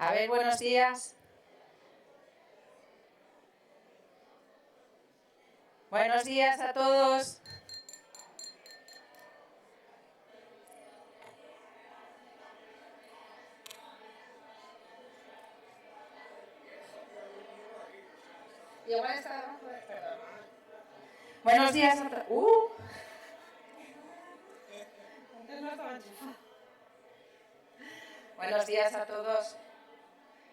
A ver, buenos días. Buenos días a todos. Igual está abajo, perdón. Buenos días a todos. Buenos días a todos.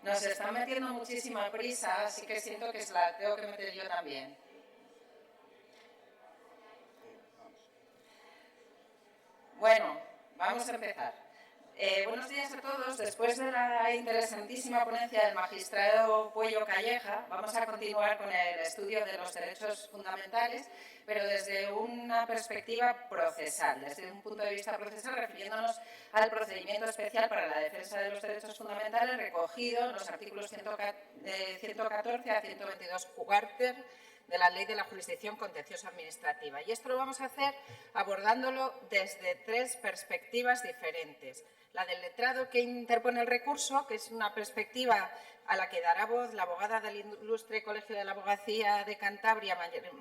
Nos están metiendo muchísima prisa, así que siento que la tengo que meter yo también. Bueno, vamos a empezar. Buenos días a todos. Después de la interesantísima ponencia del magistrado Puello Calleja, vamos a continuar con el estudio de los derechos fundamentales, pero desde una perspectiva procesal, desde un punto de vista procesal, refiriéndonos al procedimiento especial para la defensa de los derechos fundamentales recogido en los artículos 114 a 122 cuarter de la Ley de la Jurisdicción Contencioso Administrativa. Y esto lo vamos a hacer abordándolo desde tres perspectivas diferentes. La del letrado que interpone el recurso, que es una perspectiva a la que dará voz la abogada del Ilustre Colegio de la Abogacía de Cantabria,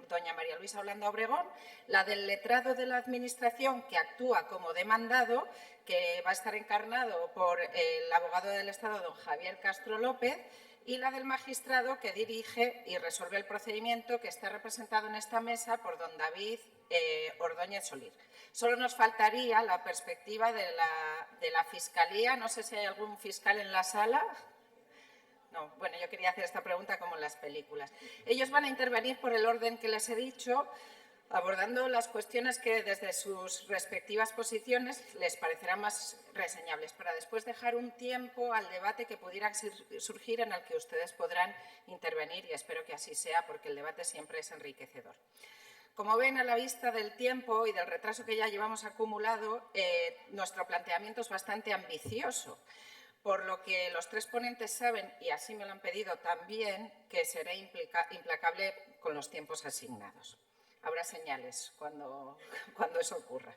doña María Luisa Holanda Obregón, la del letrado de la Administración, que actúa como demandado, que va a estar encarnado por el abogado del Estado, don Javier Castro López, y la del magistrado que dirige y resuelve el procedimiento, que está representado en esta mesa por don David Ordóñez Solir. Solo nos faltaría la perspectiva de la Fiscalía. No sé si hay algún fiscal en la sala. No, bueno, yo quería hacer esta pregunta como en las películas. Ellos van a intervenir por el orden que les he dicho, abordando las cuestiones que desde sus respectivas posiciones les parecerán más reseñables, para después dejar un tiempo al debate que pudiera surgir en el que ustedes podrán intervenir, y espero que así sea, porque el debate siempre es enriquecedor. Como ven, a la vista del tiempo y del retraso que ya llevamos acumulado, nuestro planteamiento es bastante ambicioso, por lo que los tres ponentes saben, y así me lo han pedido también, que seré implacable con los tiempos asignados. Habrá señales cuando eso ocurra.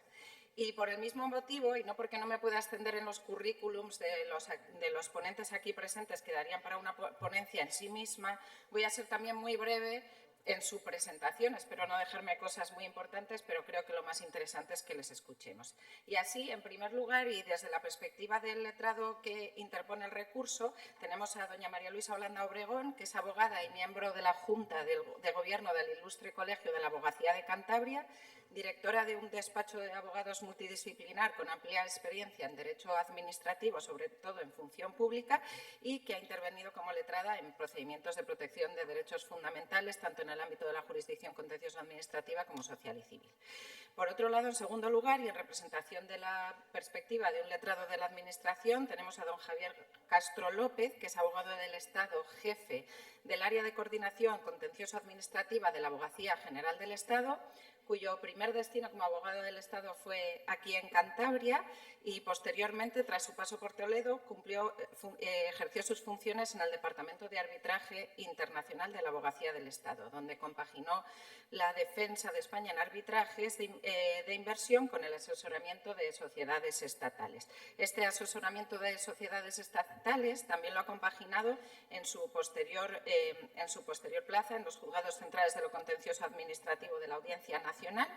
Y por el mismo motivo, y no porque no me pueda extender en los currículums de los ponentes aquí presentes, que darían para una ponencia en sí misma, voy a ser también muy breve en su presentación. Espero no dejarme cosas muy importantes, pero creo que lo más interesante es que les escuchemos. Y así, en primer lugar, y desde la perspectiva del letrado que interpone el recurso, tenemos a doña María Luisa Holanda Obregón, que es abogada y miembro de la Junta de Gobierno del Ilustre Colegio de la Abogacía de Cantabria, directora de un despacho de abogados multidisciplinar con amplia experiencia en derecho administrativo, sobre todo en función pública, y que ha intervenido como letrada en procedimientos de protección de derechos fundamentales, tanto en el ámbito de la jurisdicción contencioso administrativa como social y civil. Por otro lado, en segundo lugar, y en representación de la perspectiva de un letrado de la Administración, tenemos a don Javier Castro López, que es abogado del Estado, jefe del área de coordinación contencioso administrativa de la Abogacía General del Estado, cuyo primer destino como abogado del Estado fue aquí en Cantabria, y posteriormente, tras su paso por Toledo, ejerció sus funciones en el Departamento de Arbitraje Internacional de la Abogacía del Estado, donde compaginó la defensa de España en arbitrajes de inversión con el asesoramiento de sociedades estatales. Este asesoramiento de sociedades estatales también lo ha compaginado en su posterior plaza en los juzgados centrales de lo contencioso administrativo de la Audiencia Nacional,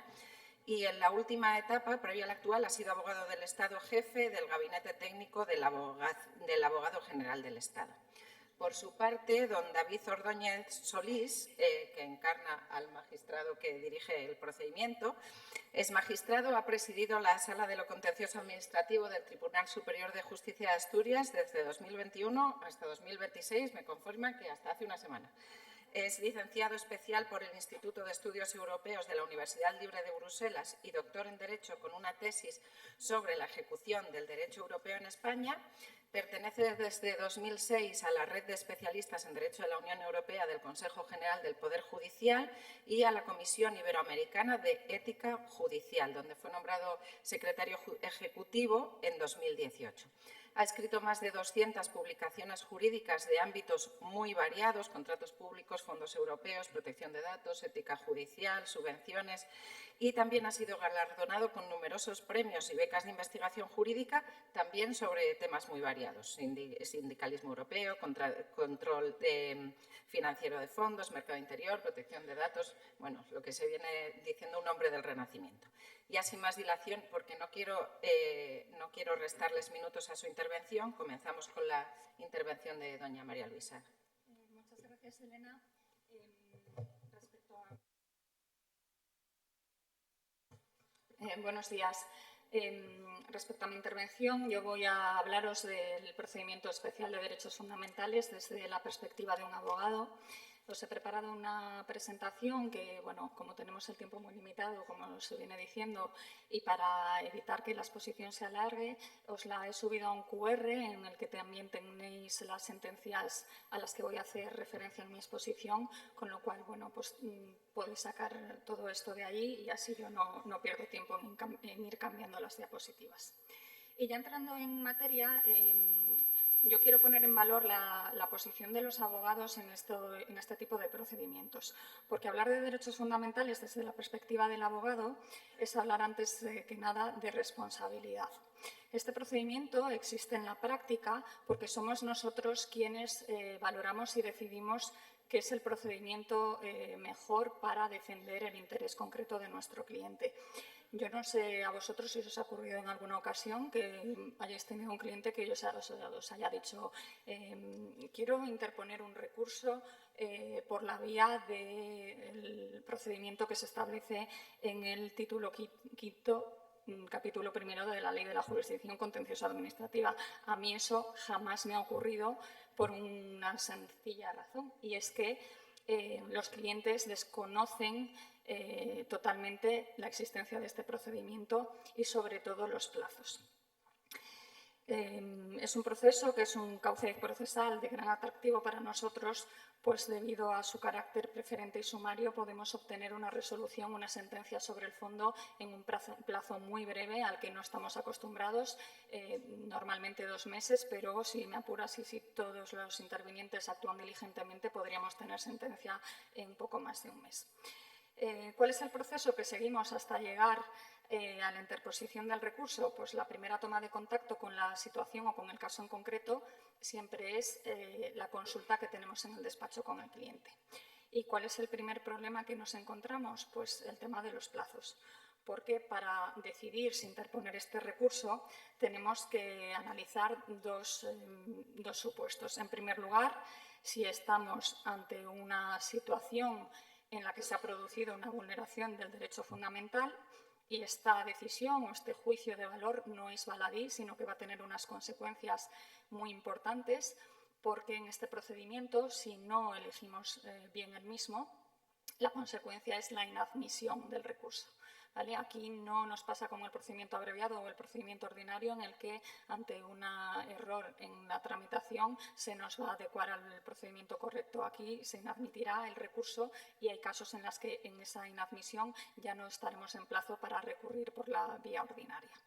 y en la última etapa, previa a la actual, ha sido abogado del Estado, jefe del Gabinete Técnico del Abogado General del Estado. Por su parte, don David Ordóñez Solís, que encarna al magistrado que dirige el procedimiento, es magistrado, ha presidido la Sala de lo Contencioso Administrativo del Tribunal Superior de Justicia de Asturias desde 2021 hasta 2026, me confirman que hasta hace una semana. Es licenciado especial por el Instituto de Estudios Europeos de la Universidad Libre de Bruselas y doctor en Derecho con una tesis sobre la ejecución del derecho europeo en España. Pertenece desde 2006 a la Red de Especialistas en Derecho de la Unión Europea del Consejo General del Poder Judicial y a la Comisión Iberoamericana de Ética Judicial, donde fue nombrado secretario ejecutivo en 2018. Ha escrito más de 200 publicaciones jurídicas de ámbitos muy variados: contratos públicos, fondos europeos, protección de datos, ética judicial, subvenciones, y también ha sido galardonado con numerosos premios y becas de investigación jurídica, también sobre temas muy variados. variados: sindicalismo europeo, control financiero de fondos, mercado interior, protección de datos, bueno, lo que se viene diciendo un hombre del Renacimiento. Ya sin más dilación, porque no quiero restarles minutos a su intervención, comenzamos con la intervención de doña María Luisa. Muchas gracias, Elena. Buenos días. Respecto a mi intervención, yo voy a hablaros del procedimiento especial de derechos fundamentales desde la perspectiva de un abogado. Os he preparado una presentación que, bueno, como tenemos el tiempo muy limitado, como se viene diciendo, y para evitar que la exposición se alargue, os la he subido a un QR en el que también tenéis las sentencias a las que voy a hacer referencia en mi exposición, con lo cual, bueno, pues podéis sacar todo esto de allí y así yo no pierdo tiempo en ir cambiando las diapositivas. Y ya entrando en materia, yo quiero poner en valor la posición de los abogados en este tipo de procedimientos, porque hablar de derechos fundamentales desde la perspectiva del abogado es hablar antes que nada de responsabilidad. Este procedimiento existe en la práctica porque somos nosotros quienes valoramos y decidimos qué es el procedimiento mejor para defender el interés concreto de nuestro cliente. Yo no sé a vosotros si os ha ocurrido en alguna ocasión que hayáis tenido un cliente que os haya dicho quiero interponer un recurso por la vía del procedimiento que se establece en el título quinto, capítulo primero de la Ley de la Jurisdicción Contenciosa Administrativa. A mí eso jamás me ha ocurrido por una sencilla razón, y es que los clientes desconocen totalmente la existencia de este procedimiento y sobre todo los plazos. Es un proceso que es un cauce procesal de gran atractivo para nosotros, pues debido a su carácter preferente y sumario podemos obtener una resolución, una sentencia sobre el fondo en un plazo muy breve al que no estamos acostumbrados, normalmente 2 meses, pero si me apuras y si todos los intervinientes actúan diligentemente podríamos tener sentencia en poco más de un mes. ¿Cuál es el proceso que seguimos hasta llegar a la interposición del recurso? Pues la primera toma de contacto con la situación o con el caso en concreto siempre es la consulta que tenemos en el despacho con el cliente. ¿Y cuál es el primer problema que nos encontramos? Pues el tema de los plazos, porque para decidir si interponer este recurso tenemos que analizar dos supuestos. En primer lugar, si estamos ante una situación en la que se ha producido una vulneración del derecho fundamental y esta decisión o este juicio de valor no es baladí, sino que va a tener unas consecuencias muy importantes, porque en este procedimiento, si no elegimos bien el mismo, la consecuencia es la inadmisión del recurso. ¿Vale? Aquí no nos pasa como el procedimiento abreviado o el procedimiento ordinario, en el que ante un error en la tramitación se nos va a adecuar al procedimiento correcto. Aquí se inadmitirá el recurso y hay casos en los que en esa inadmisión ya no estaremos en plazo para recurrir por la vía ordinaria.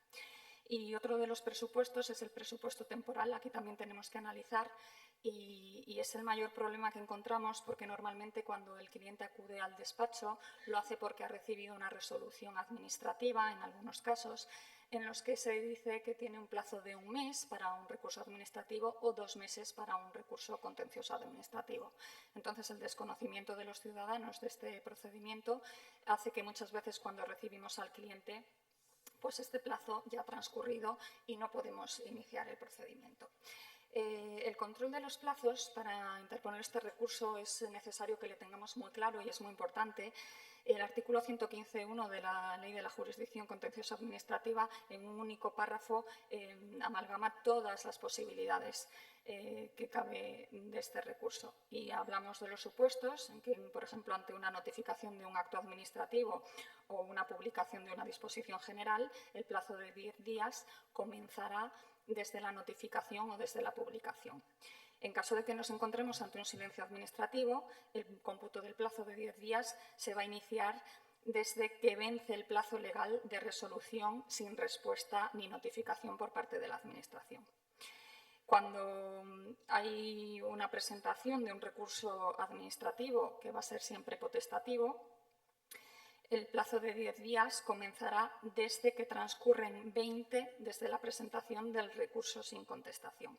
Y otro de los presupuestos es el presupuesto temporal. Aquí también tenemos que analizar y es el mayor problema que encontramos, porque normalmente cuando el cliente acude al despacho lo hace porque ha recibido una resolución administrativa, en algunos casos, en los que se dice que tiene un plazo de 1 mes para un recurso administrativo o 2 meses para un recurso contencioso administrativo. Entonces, el desconocimiento de los ciudadanos de este procedimiento hace que muchas veces cuando recibimos al cliente, pues este plazo ya ha transcurrido y no podemos iniciar el procedimiento. El control de los plazos para interponer este recurso es necesario que le tengamos muy claro y es muy importante. El artículo 115.1 de la Ley de la Jurisdicción Contenciosa Administrativa, en un único párrafo, amalgama todas las posibilidades que cabe de este recurso. Y hablamos de los supuestos en que, por ejemplo, ante una notificación de un acto administrativo o una publicación de una disposición general, el plazo de 10 días comenzará desde la notificación o desde la publicación. En caso de que nos encontremos ante un silencio administrativo, el cómputo del plazo de 10 días se va a iniciar desde que vence el plazo legal de resolución sin respuesta ni notificación por parte de la Administración. Cuando hay una presentación de un recurso administrativo, que va a ser siempre potestativo, el plazo de 10 días comenzará desde que transcurren 20 desde la presentación del recurso sin contestación.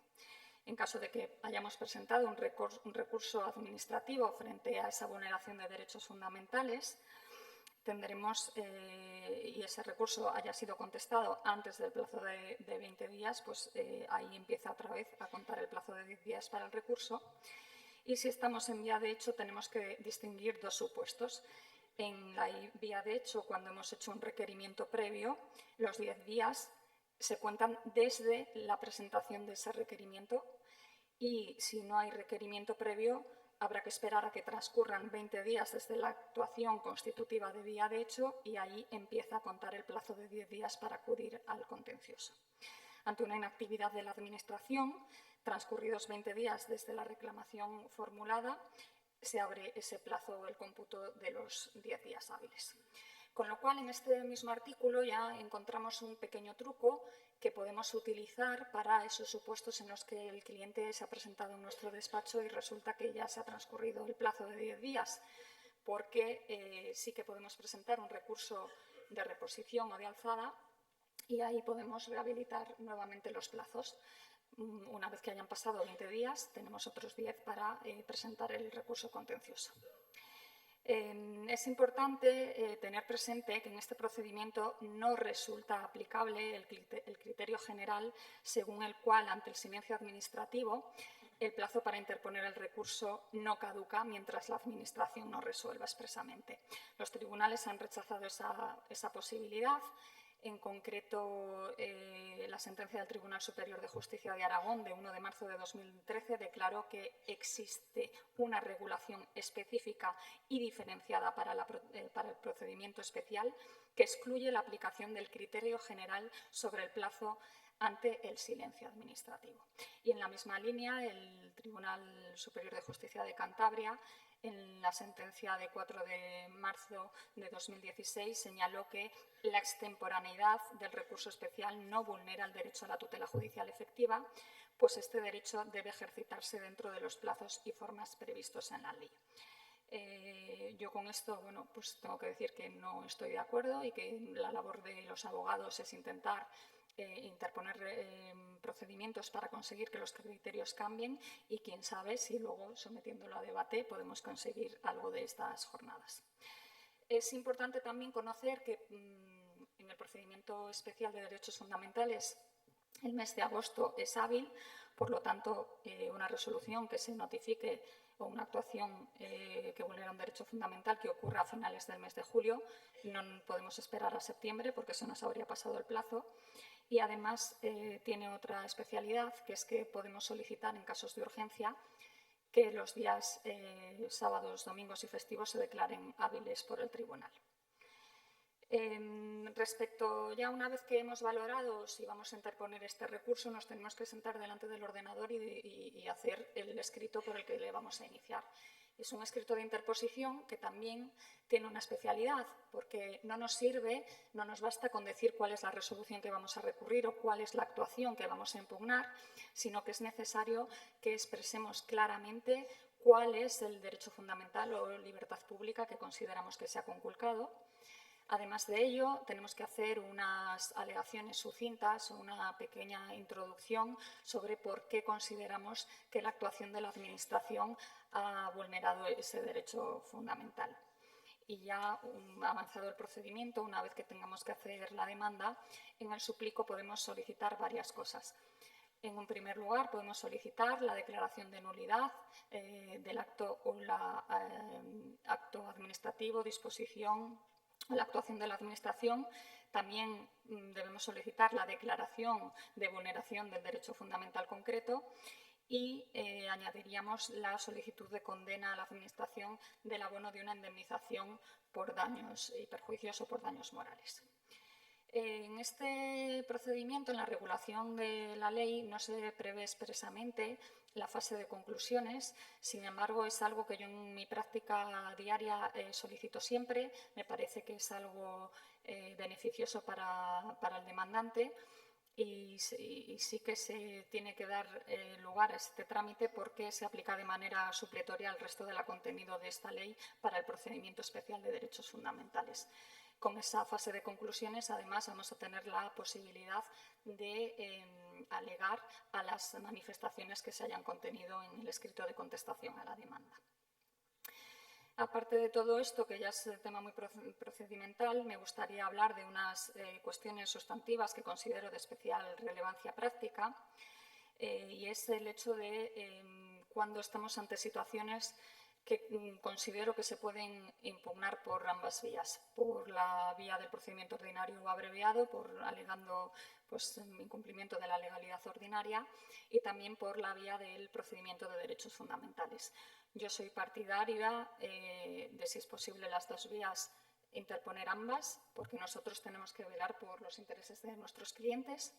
En caso de que hayamos presentado un recurso administrativo frente a esa vulneración de derechos fundamentales, tendremos, y ese recurso haya sido contestado antes del plazo de 20 días, pues ahí empieza otra vez a contar el plazo de 10 días para el recurso. Y si estamos en vía de hecho, tenemos que distinguir dos supuestos. En la vía de hecho, cuando hemos hecho un requerimiento previo, los 10 días se cuentan desde la presentación de ese requerimiento, y si no hay requerimiento previo, habrá que esperar a que transcurran 20 días desde la actuación constitutiva de vía de hecho, y ahí empieza a contar el plazo de 10 días para acudir al contencioso. Ante una inactividad de la Administración, transcurridos 20 días desde la reclamación formulada, se abre ese plazo o el cómputo de los 10 días hábiles. Con lo cual, en este mismo artículo ya encontramos un pequeño truco que podemos utilizar para esos supuestos en los que el cliente se ha presentado en nuestro despacho y resulta que ya se ha transcurrido el plazo de 10 días, porque sí que podemos presentar un recurso de reposición o de alzada y ahí podemos rehabilitar nuevamente los plazos. Una vez que hayan pasado 20 días, tenemos otros 10 para presentar el recurso contencioso. Es importante tener presente que en este procedimiento no resulta aplicable el criterio general según el cual, ante el silencio administrativo, el plazo para interponer el recurso no caduca mientras la Administración no resuelva expresamente. Los tribunales han rechazado esa posibilidad. En concreto, la sentencia del Tribunal Superior de Justicia de Aragón de 1 de marzo de 2013 declaró que existe una regulación específica y diferenciada para el procedimiento especial que excluye la aplicación del criterio general sobre el plazo ante el silencio administrativo. Y en la misma línea, el Tribunal Superior de Justicia de Cantabria, en la sentencia de 4 de marzo de 2016, señaló que la extemporaneidad del recurso especial no vulnera el derecho a la tutela judicial efectiva, pues este derecho debe ejercitarse dentro de los plazos y formas previstos en la ley. Yo con esto, bueno, pues tengo que decir que no estoy de acuerdo y que la labor de los abogados es intentar interponer procedimientos para conseguir que los criterios cambien, y quién sabe si luego, sometiéndolo a debate, podemos conseguir algo de estas jornadas. Es importante también conocer que en el procedimiento especial de derechos fundamentales el mes de agosto es hábil, por lo tanto, una resolución que se notifique o una actuación que vulnera un derecho fundamental que ocurra a finales del mes de julio, no podemos esperar a septiembre porque se nos habría pasado el plazo. Y además tiene otra especialidad, que es que podemos solicitar en casos de urgencia que los días sábados, domingos y festivos se declaren hábiles por el tribunal. Respecto, ya una vez que hemos valorado si vamos a interponer este recurso, nos tenemos que sentar delante del ordenador y hacer el escrito por el que le vamos a iniciar. Es un escrito de interposición que también tiene una especialidad, porque no nos sirve, no nos basta con decir cuál es la resolución que vamos a recurrir o cuál es la actuación que vamos a impugnar, sino que es necesario que expresemos claramente cuál es el derecho fundamental o libertad pública que consideramos que se ha conculcado. Además de ello, tenemos que hacer unas alegaciones sucintas o una pequeña introducción sobre por qué consideramos que la actuación de la Administración ha vulnerado ese derecho fundamental. Y ya avanzado el procedimiento, una vez que tengamos que hacer la demanda, en el suplico podemos solicitar varias cosas. En un primer lugar, podemos solicitar la declaración de nulidad del acto o acto administrativo, disposición o la actuación de la Administración. También debemos solicitar la declaración de vulneración del derecho fundamental concreto y añadiríamos la solicitud de condena a la Administración del abono de una indemnización por daños y perjuicios o por daños morales. En este procedimiento, en la regulación de la ley, no se prevé expresamente la fase de conclusiones. Sin embargo, es algo que yo en mi práctica diaria solicito siempre. Me parece que es algo beneficioso para el demandante. y sí que se tiene que dar lugar a este trámite porque se aplica de manera supletoria al resto del contenido de esta ley para el procedimiento especial de derechos fundamentales. Con esa fase de conclusiones, además, vamos a tener la posibilidad de alegar a las manifestaciones que se hayan contenido en el escrito de contestación a la demanda. Aparte de todo esto, que ya es el tema muy procedimental, me gustaría hablar de unas cuestiones sustantivas que considero de especial relevancia práctica, y es el hecho de cuando estamos ante situaciones que considero que se pueden impugnar por ambas vías, por la vía del procedimiento ordinario o abreviado, alegando pues, incumplimiento de la legalidad ordinaria, y también por la vía del procedimiento de derechos fundamentales. Yo soy partidaria de, si es posible, las dos vías, interponer ambas, porque nosotros tenemos que velar por los intereses de nuestros clientes.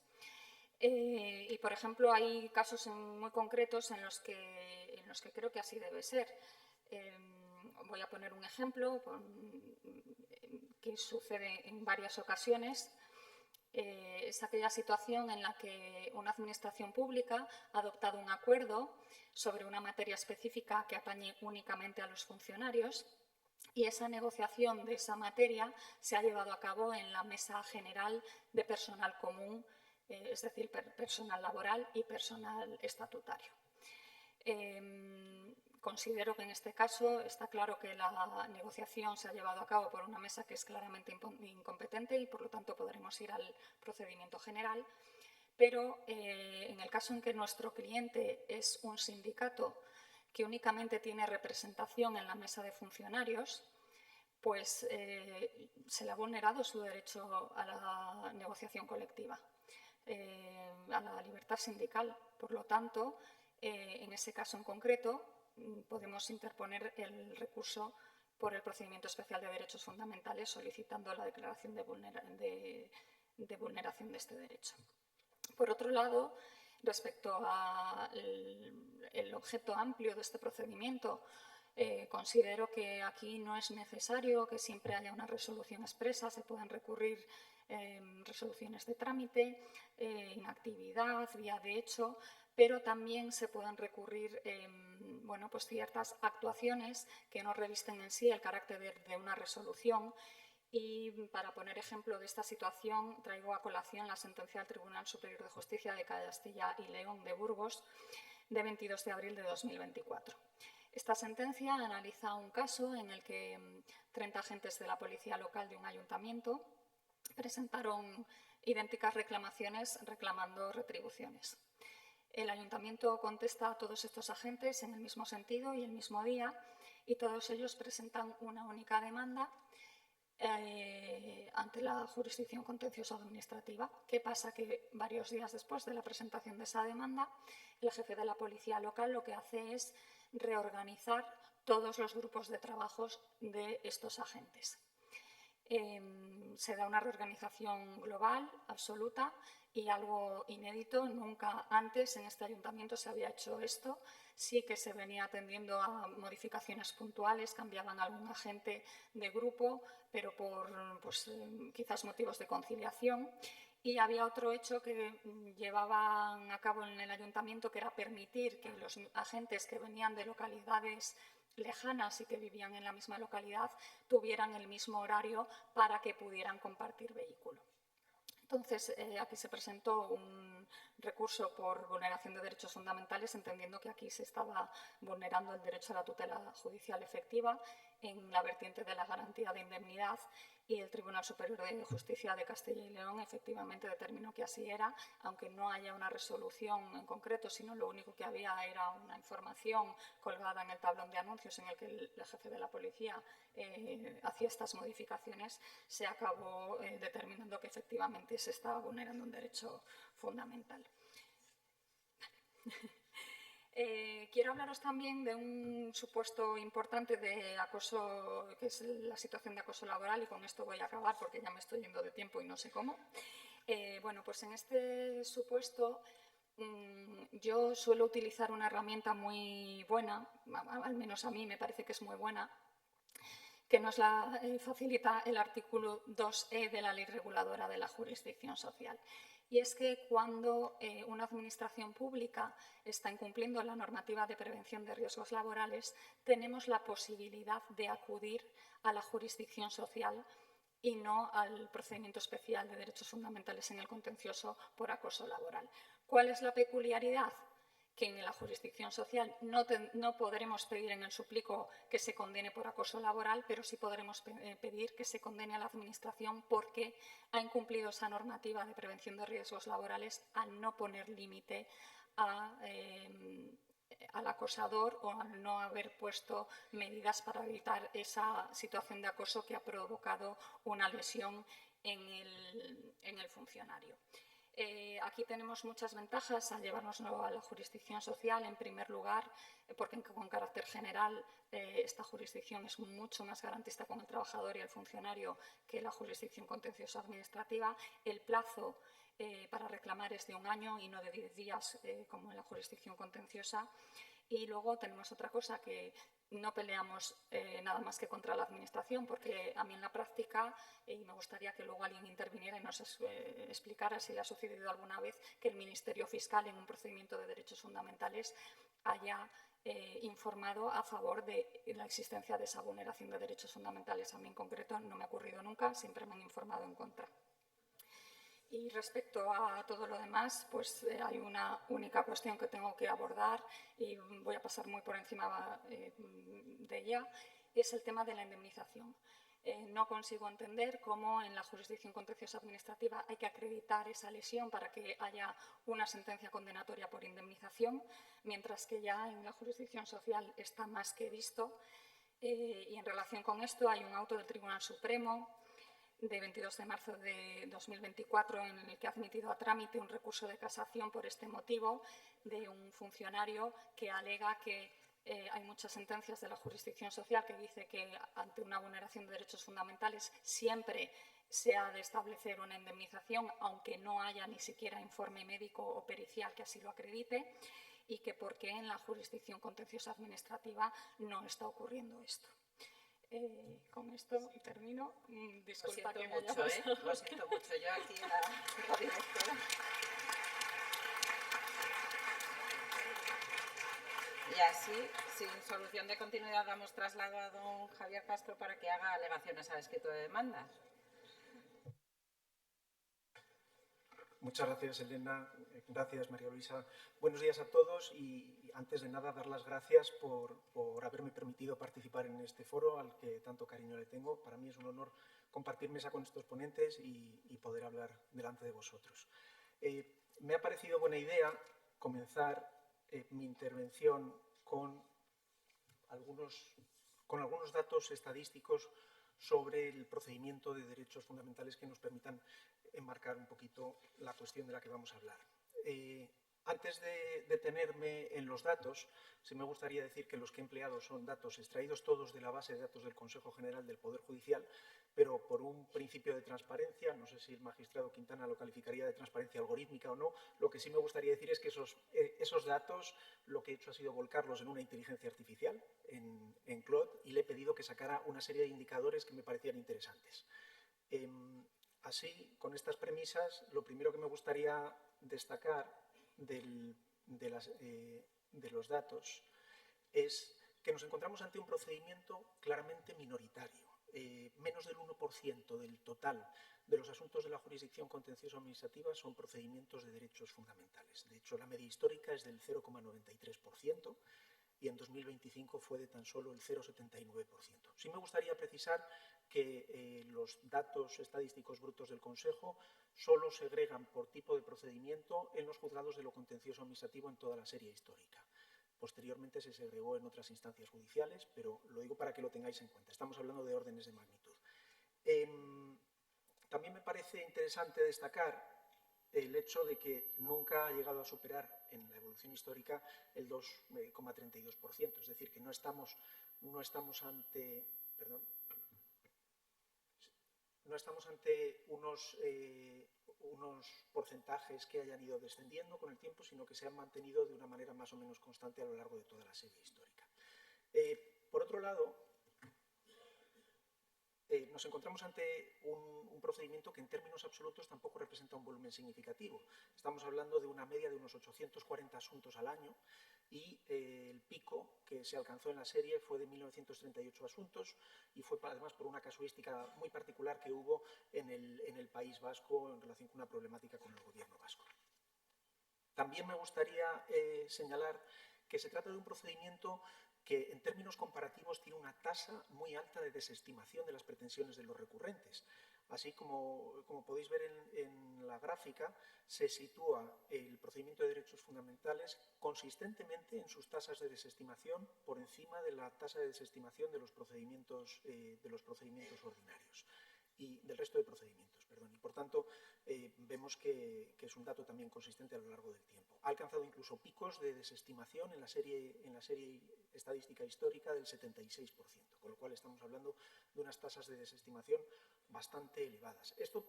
Y, por ejemplo, hay casos muy concretos en los que creo que así debe ser. Voy a poner un ejemplo que sucede en varias ocasiones. Es aquella situación en la que una administración pública ha adoptado un acuerdo sobre una materia específica que atañe únicamente a los funcionarios, y esa negociación de esa materia se ha llevado a cabo en la Mesa General de Personal Común, es decir, personal laboral y personal estatutario. Considero que en este caso está claro que la negociación se ha llevado a cabo por una mesa que es claramente incompetente y, por lo tanto, podremos ir al procedimiento general. Pero en el caso en que nuestro cliente es un sindicato que únicamente tiene representación en la mesa de funcionarios, pues se le ha vulnerado su derecho a la negociación colectiva, a la libertad sindical. Por lo tanto, en ese caso en concreto, podemos interponer el recurso por el procedimiento especial de derechos fundamentales solicitando la declaración de vulneración de este derecho. Por otro lado, respecto al objeto amplio de este procedimiento, considero que aquí no es necesario que siempre haya una resolución expresa, se pueden recurrir resoluciones de trámite, inactividad, vía de hecho, pero también se pueden recurrir bueno, pues ciertas actuaciones que no revisten en sí el carácter de una resolución. Y para poner ejemplo de esta situación, traigo a colación la sentencia del Tribunal Superior de Justicia de Castilla y León de Burgos de 22 de abril de 2024. Esta sentencia analiza un caso en el que 30 agentes de la policía local de un ayuntamiento presentaron idénticas reclamaciones reclamando retribuciones. El ayuntamiento contesta a todos estos agentes en el mismo sentido y el mismo día, y todos ellos presentan una única demanda ante la jurisdicción contencioso administrativa. ¿Qué pasa? Que varios días después de la presentación de esa demanda, el jefe de la policía local lo que hace es reorganizar todos los grupos de trabajos de estos agentes. Se da una reorganización global, absoluta, y algo inédito. Nunca antes en este ayuntamiento se había hecho esto. Sí que se venía atendiendo a modificaciones puntuales, cambiaban algún agente de grupo, pero por pues, quizás motivos de conciliación. Y había otro hecho que llevaban a cabo en el ayuntamiento, que era permitir que los agentes que venían de localidades lejanas y que vivían en la misma localidad tuvieran el mismo horario para que pudieran compartir vehículo. Entonces, aquí se presentó un recurso por vulneración de derechos fundamentales, entendiendo que aquí se estaba vulnerando el derecho a la tutela judicial efectiva en la vertiente de la garantía de indemnidad, y el Tribunal Superior de Justicia de Castilla y León efectivamente determinó que así era, aunque no haya una resolución en concreto, sino lo único que había era una información colgada en el tablón de anuncios en el que el jefe de la policía hacía estas modificaciones. Se acabó determinando que efectivamente se estaba vulnerando un derecho fundamental. Quiero hablaros también de un supuesto importante de acoso, que es la situación de acoso laboral, y con esto voy a acabar porque ya me estoy yendo de tiempo y no sé cómo. Bueno, pues en este supuesto yo suelo utilizar una herramienta muy buena, al menos a mí me parece que es muy buena, que nos la facilita el artículo 2e de la Ley Reguladora de la Jurisdicción Social. y es que cuando una administración pública está incumpliendo la normativa de prevención de riesgos laborales, tenemos la posibilidad de acudir a la jurisdicción social y no al procedimiento especial de derechos fundamentales en el contencioso por acoso laboral. ¿Cuál es la peculiaridad? Que en la jurisdicción social no podremos pedir en el suplico que se condene por acoso laboral, pero sí podremos pedir que se condene a la Administración porque ha incumplido esa normativa de prevención de riesgos laborales al no poner límite al acosador o al no haber puesto medidas para evitar esa situación de acoso que ha provocado una lesión en el funcionario. Aquí tenemos muchas ventajas al llevárnoslo a la jurisdicción social, en primer lugar, porque con carácter general esta jurisdicción es mucho más garantista con el trabajador y el funcionario que la jurisdicción contenciosa administrativa. El plazo para reclamar es de 1 año y no de 10 días como en la jurisdicción contenciosa. Y luego tenemos otra cosa, que no peleamos nada más que contra la Administración, porque a mí en la práctica, y me gustaría que luego alguien interviniera y nos explicara si le ha sucedido alguna vez que el Ministerio Fiscal en un procedimiento de derechos fundamentales haya informado a favor de la existencia de esa vulneración de derechos fundamentales. A mí en concreto no me ha ocurrido nunca, siempre me han informado en contra. Y respecto a todo lo demás, pues hay una única cuestión que tengo que abordar y voy a pasar muy por encima de ella, es el tema de la indemnización. No consigo entender cómo en la jurisdicción contenciosa administrativa hay que acreditar esa lesión para que haya una sentencia condenatoria por indemnización, mientras que ya en la jurisdicción social está más que visto. Y en relación con esto hay un auto del Tribunal Supremo de 22 de marzo de 2024 en el que ha admitido a trámite un recurso de casación por este motivo de un funcionario que alega que hay muchas sentencias de la jurisdicción social que dice que ante una vulneración de derechos fundamentales siempre se ha de establecer una indemnización aunque no haya ni siquiera informe médico o pericial que así lo acredite, y que por qué en la jurisdicción contenciosa administrativa no está ocurriendo esto. Con esto termino. Disculpa que me haya pasado. Lo siento mucho. Yo aquí la directora. Y así, sin solución de continuidad, damos traslado a don Javier Castro para que haga alegaciones al escrito de demanda. Muchas gracias, Elena. Gracias, María Luisa. Buenos días a todos y antes de nada dar las gracias por haberme permitido participar en este foro al que tanto cariño le tengo. Para mí es un honor compartir mesa con estos ponentes y poder hablar delante de vosotros. Me ha parecido buena idea comenzar mi intervención con algunos datos estadísticos sobre el procedimiento de derechos fundamentales que nos permitan enmarcar un poquito la cuestión de la que vamos a hablar. Antes de detenerme en los datos, sí me gustaría decir que los que he empleado son datos extraídos todos de la base de datos del Consejo General del Poder Judicial, pero por un principio de transparencia, no sé si el magistrado Quintana lo calificaría de transparencia algorítmica o no, lo que sí me gustaría decir es que esos datos lo que he hecho ha sido volcarlos en una inteligencia artificial, en Claude, y le he pedido que sacara una serie de indicadores que me parecían interesantes. Así, con estas premisas, lo primero que me gustaría destacar de los datos es que nos encontramos ante un procedimiento claramente minoritario. Menos del 1% del total de los asuntos de la jurisdicción contenciosa administrativa son procedimientos de derechos fundamentales. De hecho, la media histórica es del 0,93% y en 2025 fue de tan solo el 0,79%. Sí me gustaría precisar que los datos estadísticos brutos del Consejo solo segregan por tipo de procedimiento en los juzgados de lo contencioso administrativo en toda la serie histórica. Posteriormente se segregó en otras instancias judiciales, pero lo digo para que lo tengáis en cuenta. Estamos hablando de órdenes de magnitud. También me parece interesante destacar el hecho de que nunca ha llegado a superar en la evolución histórica el 2,32%. Es decir, que no estamos ante unos porcentajes que hayan ido descendiendo con el tiempo, sino que se han mantenido de una manera más o menos constante a lo largo de toda la serie histórica. Por otro lado, nos encontramos ante un procedimiento que en términos absolutos tampoco representa un volumen significativo. Estamos hablando de una media de unos 840 asuntos al año y el pico que se alcanzó en la serie fue de 1938 asuntos y fue además por una casuística muy particular que hubo en el País Vasco en relación con una problemática con el gobierno vasco. También me gustaría señalar que se trata de un procedimiento que en términos comparativos tiene una tasa muy alta de desestimación de las pretensiones de los recurrentes. Así como podéis ver en la gráfica, se sitúa el procedimiento de derechos fundamentales consistentemente en sus tasas de desestimación por encima de la tasa de desestimación de los procedimientos ordinarios y del resto de procedimientos, perdón. Y por tanto, vemos que es un dato también consistente a lo largo del tiempo. Ha alcanzado incluso picos de desestimación en la serie estadística histórica del 76%, con lo cual estamos hablando de unas tasas de desestimación bastante elevadas. Esto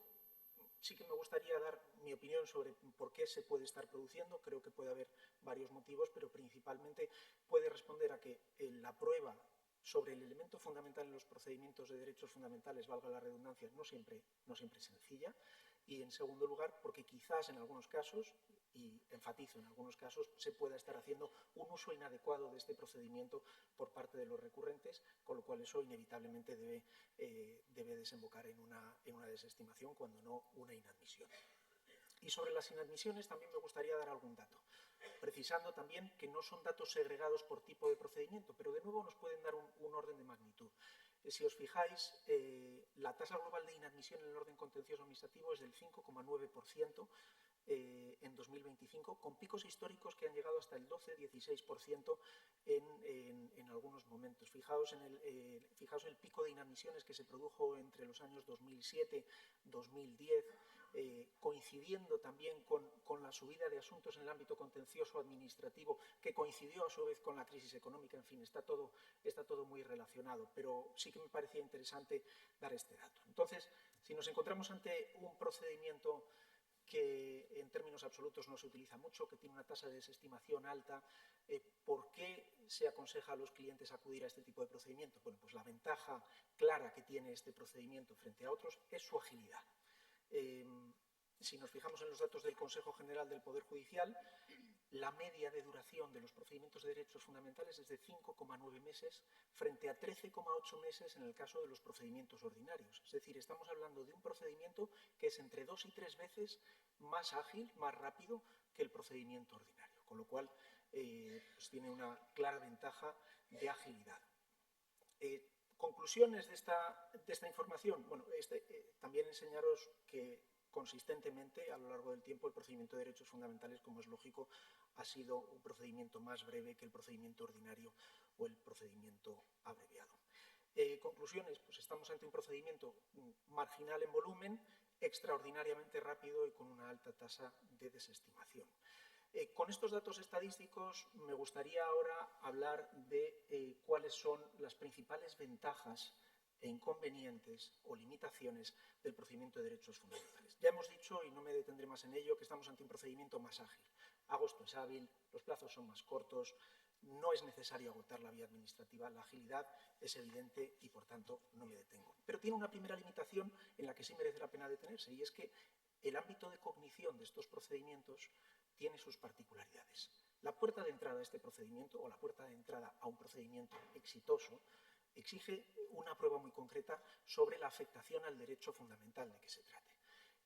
sí que me gustaría dar mi opinión sobre por qué se puede estar produciendo. Creo que puede haber varios motivos, pero principalmente puede responder a que la prueba sobre el elemento fundamental en los procedimientos de derechos fundamentales, valga la redundancia, no siempre es sencilla. Y, en segundo lugar, porque quizás en algunos casos, y enfatizo en algunos casos, se pueda estar haciendo un uso inadecuado de este procedimiento por parte de los recurrentes, con lo cual eso inevitablemente debe desembocar en una desestimación, cuando no una inadmisión. Y sobre las inadmisiones también me gustaría dar algún dato, precisando también que no son datos segregados por tipo de procedimiento, pero de nuevo nos pueden dar un orden de magnitud. Si os fijáis, la tasa global de inadmisión en el orden contencioso administrativo es del 5,9% en 2025, con picos históricos que han llegado hasta el 12-16% en algunos momentos. Fijaos en el pico de inadmisiones que se produjo entre los años 2007-2010, coincidiendo también con la subida de asuntos en el ámbito contencioso administrativo, que coincidió a su vez con la crisis económica. En fin, está todo muy relacionado, pero sí que me parecía interesante dar este dato. Entonces, si nos encontramos ante un procedimiento que en términos absolutos no se utiliza mucho, que tiene una tasa de desestimación alta, ¿por qué se aconseja a los clientes acudir a este tipo de procedimiento? Bueno, pues la ventaja clara que tiene este procedimiento frente a otros es su agilidad. Si nos fijamos en los datos del Consejo General del Poder Judicial, la media de duración de los procedimientos de derechos fundamentales es de 5,9 meses frente a 13,8 meses en el caso de los procedimientos ordinarios. Es decir, estamos hablando de un procedimiento que es entre 2 y 3 veces más ágil, más rápido que el procedimiento ordinario, con lo cual pues tiene una clara ventaja de agilidad. Conclusiones de esta información. Bueno, también enseñaros que consistentemente a lo largo del tiempo el procedimiento de derechos fundamentales, como es lógico, ha sido un procedimiento más breve que el procedimiento ordinario o el procedimiento abreviado. Conclusiones, pues estamos ante un procedimiento marginal en volumen, extraordinariamente rápido y con una alta tasa de desestimación. Con estos datos estadísticos me gustaría ahora hablar de cuáles son las principales ventajas e inconvenientes o limitaciones del procedimiento de derechos fundamentales. Ya hemos dicho, y no me detendré más en ello, que estamos ante un procedimiento más ágil. Agosto es hábil, los plazos son más cortos, no es necesario agotar la vía administrativa, la agilidad es evidente y, por tanto, no me detengo. Pero tiene una primera limitación en la que sí merece la pena detenerse, y es que el ámbito de cognición de estos procedimientos tiene sus particularidades. La puerta de entrada a este procedimiento, o la puerta de entrada a un procedimiento exitoso, exige una prueba muy concreta sobre la afectación al derecho fundamental de que se trate.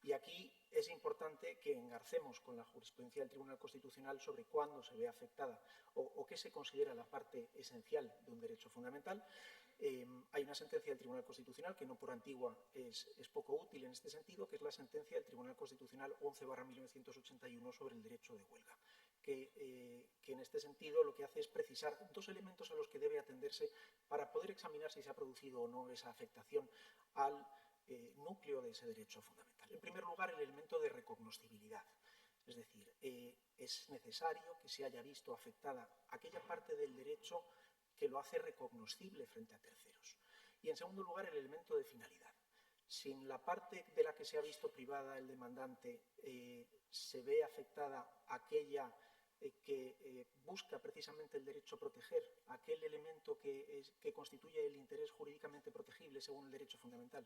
Y aquí es importante que engarcemos con la jurisprudencia del Tribunal Constitucional sobre cuándo se ve afectada o qué se considera la parte esencial de un derecho fundamental. Hay una sentencia del Tribunal Constitucional que no por antigua es poco útil en este sentido, que es la sentencia del Tribunal Constitucional 11/1981 sobre el derecho de huelga, que en este sentido lo que hace es precisar dos elementos a los que debe atenderse para poder examinar si se ha producido o no esa afectación al núcleo de ese derecho fundamental. En primer lugar, el elemento de recognoscibilidad. Es decir, es necesario que se haya visto afectada aquella parte del derecho que lo hace recognoscible frente a terceros. Y, en segundo lugar, el elemento de finalidad. Si en la parte de la que se ha visto privada el demandante se ve afectada aquella que busca precisamente el derecho a proteger, aquel elemento que constituye el interés jurídicamente protegible según el derecho fundamental.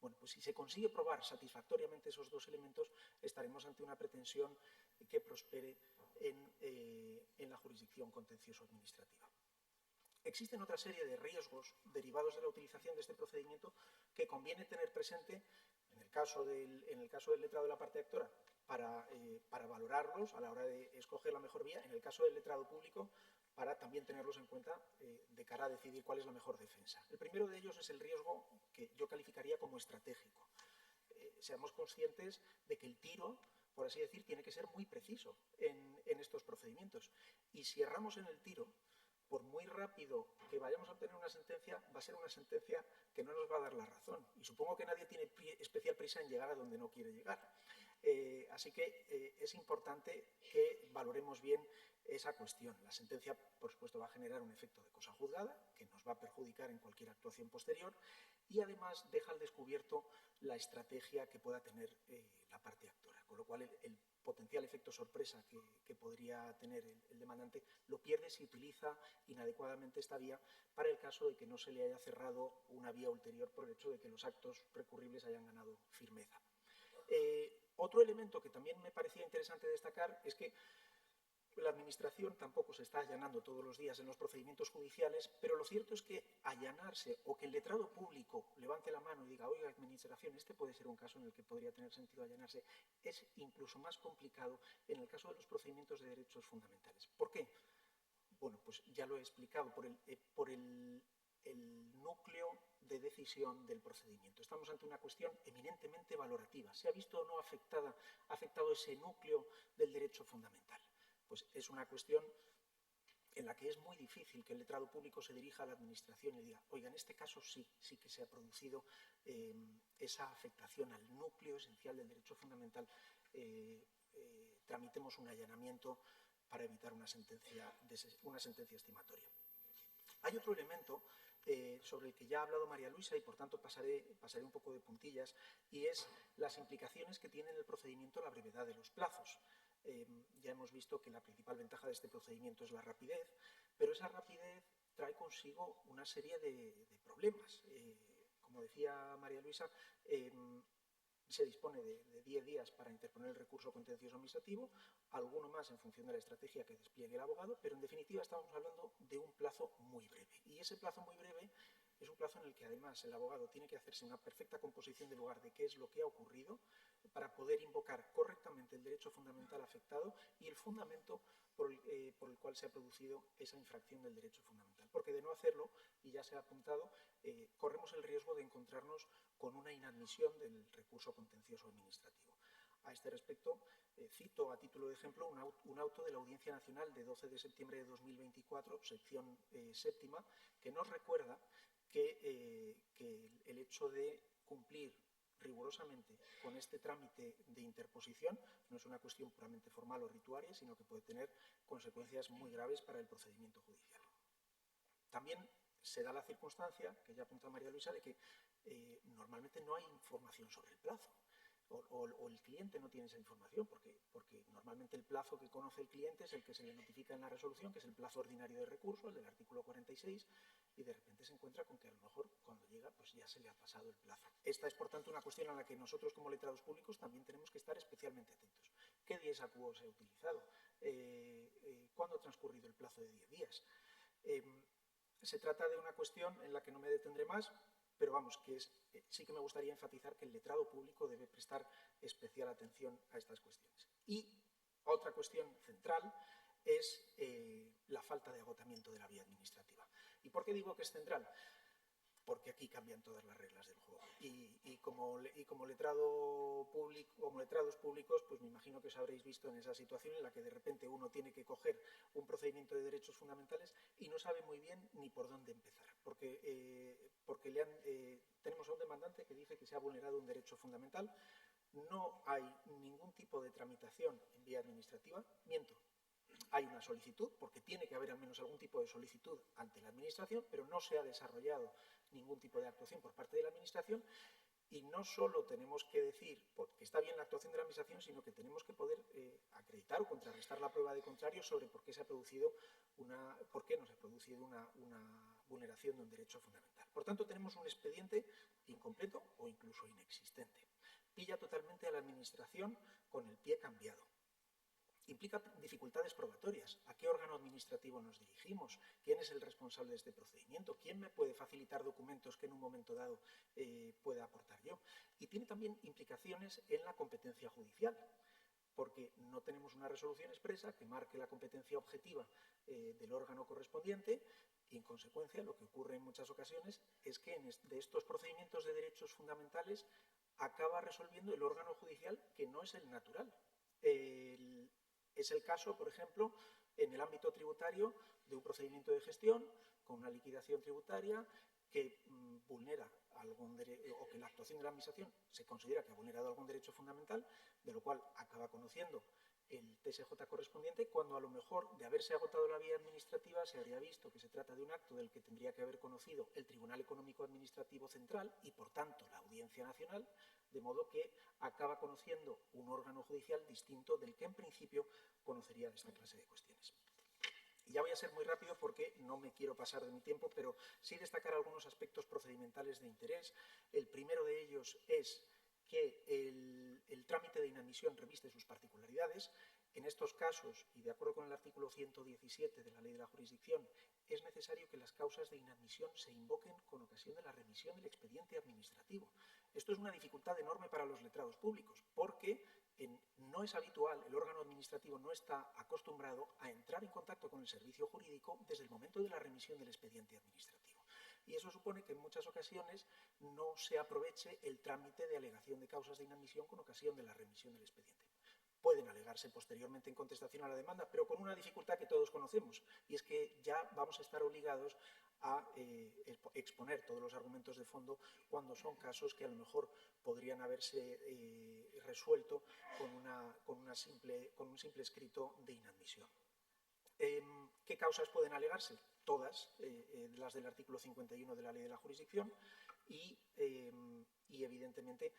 Bueno, pues si se consigue probar satisfactoriamente esos dos elementos, estaremos ante una pretensión que prospere en la jurisdicción contencioso-administrativa. Existen otra serie de riesgos derivados de la utilización de este procedimiento que conviene tener presente en el caso del letrado de la parte actora para valorarlos a la hora de escoger la mejor vía, en el caso del letrado público para también tenerlos en cuenta de cara a decidir cuál es la mejor defensa. El primero de ellos es el riesgo que yo calificaría como estratégico. Seamos conscientes de que el tiro, por así decir, tiene que ser muy preciso en estos procedimientos. Y si erramos en el tiro, por muy rápido que vayamos a obtener una sentencia, va a ser una sentencia que no nos va a dar la razón. Y supongo que nadie tiene especial prisa en llegar a donde no quiere llegar. Así que es importante que valoremos bien esa cuestión. La sentencia, por supuesto, va a generar un efecto de cosa juzgada que nos va a perjudicar en cualquier actuación posterior y además deja al descubierto la estrategia que pueda tener la parte actora, con lo cual el potencial efecto sorpresa que podría tener el demandante lo pierde si utiliza inadecuadamente esta vía para el caso de que no se le haya cerrado una vía ulterior por el hecho de que los actos recurribles hayan ganado firmeza. Otro elemento que también me parecía interesante destacar es que la Administración tampoco se está allanando todos los días en los procedimientos judiciales, pero lo cierto es que allanarse o que el letrado público levante la mano y diga, oiga, Administración, este puede ser un caso en el que podría tener sentido allanarse, es incluso más complicado en el caso de los procedimientos de derechos fundamentales. ¿Por qué? Bueno, pues ya lo he explicado, por el núcleo de decisión del procedimiento. Estamos ante una cuestión eminentemente valorativa. ¿Se ha visto o no afectado ese núcleo del derecho fundamental? Pues es una cuestión en la que es muy difícil que el letrado público se dirija a la Administración y diga, oiga, en este caso sí que se ha producido esa afectación al núcleo esencial del derecho fundamental, tramitemos un allanamiento para evitar una sentencia estimatoria. Hay otro elemento sobre el que ya ha hablado María Luisa y por tanto pasaré un poco de puntillas, y es las implicaciones que tiene en el procedimiento la brevedad de los plazos. Ya hemos visto que la principal ventaja de este procedimiento es la rapidez, pero esa rapidez trae consigo una serie de problemas. Como decía María Luisa, se dispone de 10 días para interponer el recurso contencioso administrativo, alguno más en función de la estrategia que despliegue el abogado, pero en definitiva estamos hablando de un plazo muy breve. Y ese plazo muy breve es un plazo en el que además el abogado tiene que hacerse una perfecta composición del lugar de qué es lo que ha ocurrido para poder invocar correctamente el derecho fundamental afectado y el fundamento por el cual se ha producido esa infracción del derecho fundamental. Porque de no hacerlo, y ya se ha apuntado, corremos el riesgo de encontrarnos con una inadmisión del recurso contencioso administrativo. A este respecto, cito a título de ejemplo un auto de la Audiencia Nacional de 12 de septiembre de 2024, sección séptima, que nos recuerda que el hecho de cumplir rigurosamente con este trámite de interposición no es una cuestión puramente formal o rituaria, sino que puede tener consecuencias muy graves para el procedimiento judicial. También se da la circunstancia, que ya apuntó María Luisa, de que normalmente no hay información sobre el plazo. O el cliente no tiene esa información, porque normalmente el plazo que conoce el cliente es el que se le notifica en la resolución, que es el plazo ordinario de recurso, el del artículo 46, y de repente se encuentra con que a lo mejor cuando llega pues ya se le ha pasado el plazo. Esta es, por tanto, una cuestión a la que nosotros como letrados públicos también tenemos que estar especialmente atentos. ¿Qué dies acuo se ha utilizado? ¿Cuándo ha transcurrido el plazo de 10 días? Se trata de una cuestión en la que no me detendré más, pero vamos, que sí que me gustaría enfatizar que el letrado público debe prestar especial atención a estas cuestiones. Y otra cuestión central es la falta de agotamiento de la vía administrativa. ¿Y por qué digo que es central? Porque aquí cambian todas las reglas del juego. Y como letrados públicos, pues me imagino que os habréis visto en esa situación en la que de repente uno tiene que coger un procedimiento de derechos fundamentales y no sabe muy bien ni por dónde empezar. Porque tenemos a un demandante que dice que se ha vulnerado un derecho fundamental, no hay ningún tipo de tramitación en vía administrativa, miento. Hay una solicitud, porque tiene que haber al menos algún tipo de solicitud ante la Administración, pero no se ha desarrollado ningún tipo de actuación por parte de la Administración Y no solo tenemos que decir que está bien la actuación de la Administración, sino que tenemos que poder acreditar o contrarrestar la prueba de contrario sobre por qué no se ha producido una vulneración de un derecho fundamental. Por tanto, tenemos un expediente incompleto o incluso inexistente. Pilla totalmente a la Administración con el pie cambiado. Implica dificultades probatorias. ¿A qué órgano administrativo nos dirigimos? ¿Quién es el responsable de este procedimiento? ¿Quién me puede facilitar documentos que en un momento dado pueda aportar yo? Y tiene también implicaciones en la competencia judicial, porque no tenemos una resolución expresa que marque la competencia objetiva del órgano correspondiente y, en consecuencia, lo que ocurre en muchas ocasiones es que de estos procedimientos de derechos fundamentales acaba resolviendo el órgano judicial que no es el natural. Es el caso, por ejemplo, en el ámbito tributario de un procedimiento de gestión con una liquidación tributaria que vulnera algún derecho, o que la actuación de la Administración se considera que ha vulnerado algún derecho fundamental, de lo cual acaba conociendo el TSJ correspondiente, cuando a lo mejor, de haberse agotado la vía administrativa, se habría visto que se trata de un acto del que tendría que haber conocido el Tribunal Económico Administrativo Central y, por tanto, la Audiencia Nacional, de modo que acaba conociendo un órgano judicial distinto del que en principio conocería de esta clase de cuestiones. Y ya voy a ser muy rápido porque no me quiero pasar de mi tiempo, pero sí destacar algunos aspectos procedimentales de interés. El primero de ellos es que el trámite de inadmisión reviste sus particularidades. En estos casos, y de acuerdo con el artículo 117 de la Ley de la Jurisdicción, es necesario que las causas de inadmisión se invoquen con ocasión de la remisión del expediente administrativo. Esto es una dificultad enorme para los letrados públicos, porque no es habitual, el órgano administrativo no está acostumbrado a entrar en contacto con el servicio jurídico desde el momento de la remisión del expediente administrativo. Y eso supone que en muchas ocasiones no se aproveche el trámite de alegación de causas de inadmisión con ocasión de la remisión del expediente. Pueden alegarse posteriormente en contestación a la demanda, pero con una dificultad que todos conocemos, y es que ya vamos a estar obligados a exponer todos los argumentos de fondo cuando son casos que a lo mejor podrían haberse resuelto con un simple escrito de inadmisión. ¿Qué causas pueden alegarse? Todas, las del artículo 51 de la Ley de la Jurisdicción y evidentemente,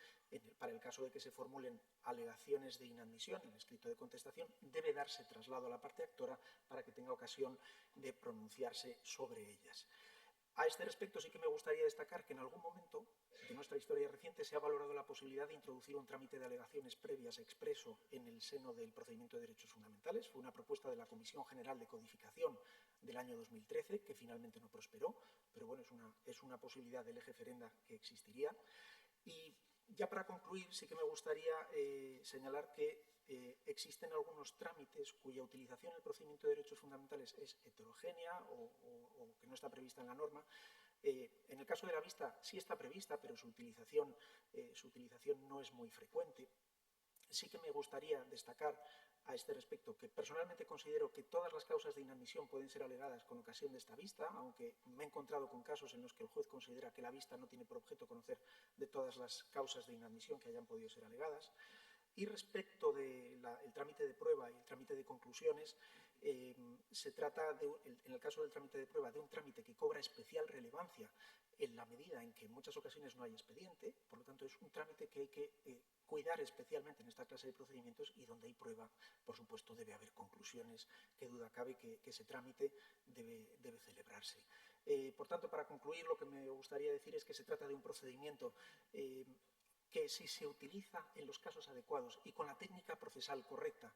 para el caso de que se formulen alegaciones de inadmisión en el escrito de contestación, debe darse traslado a la parte actora para que tenga ocasión de pronunciarse sobre ellas. A este respecto sí que me gustaría destacar que en algún momento de nuestra historia reciente se ha valorado la posibilidad de introducir un trámite de alegaciones previas expreso en el seno del procedimiento de derechos fundamentales. Fue una propuesta de la Comisión General de Codificación del año 2013 que finalmente no prosperó, pero bueno, es una posibilidad del eje ferenda que existiría. Y ya para concluir, sí que me gustaría señalar que existen algunos trámites cuya utilización en el procedimiento de derechos fundamentales es heterogénea o que no está prevista en la norma. En el caso de la vista sí está prevista, pero su utilización no es muy frecuente. Sí que me gustaría destacar a este respecto que personalmente considero que todas las causas de inadmisión pueden ser alegadas con ocasión de esta vista, aunque me he encontrado con casos en los que el juez considera que la vista no tiene por objeto conocer de todas las causas de inadmisión que hayan podido ser alegadas. Y respecto del trámite de prueba y el trámite de conclusiones, se trata, en el caso del trámite de prueba, de un trámite que cobra especial relevancia en la medida en que en muchas ocasiones no hay expediente, por lo tanto es un trámite que hay que cuidar especialmente en esta clase de procedimientos y donde hay prueba, por supuesto, debe haber conclusiones, que duda cabe que ese trámite debe celebrarse. Por tanto, para concluir, lo que me gustaría decir es que se trata de un procedimiento que si se utiliza en los casos adecuados y con la técnica procesal correcta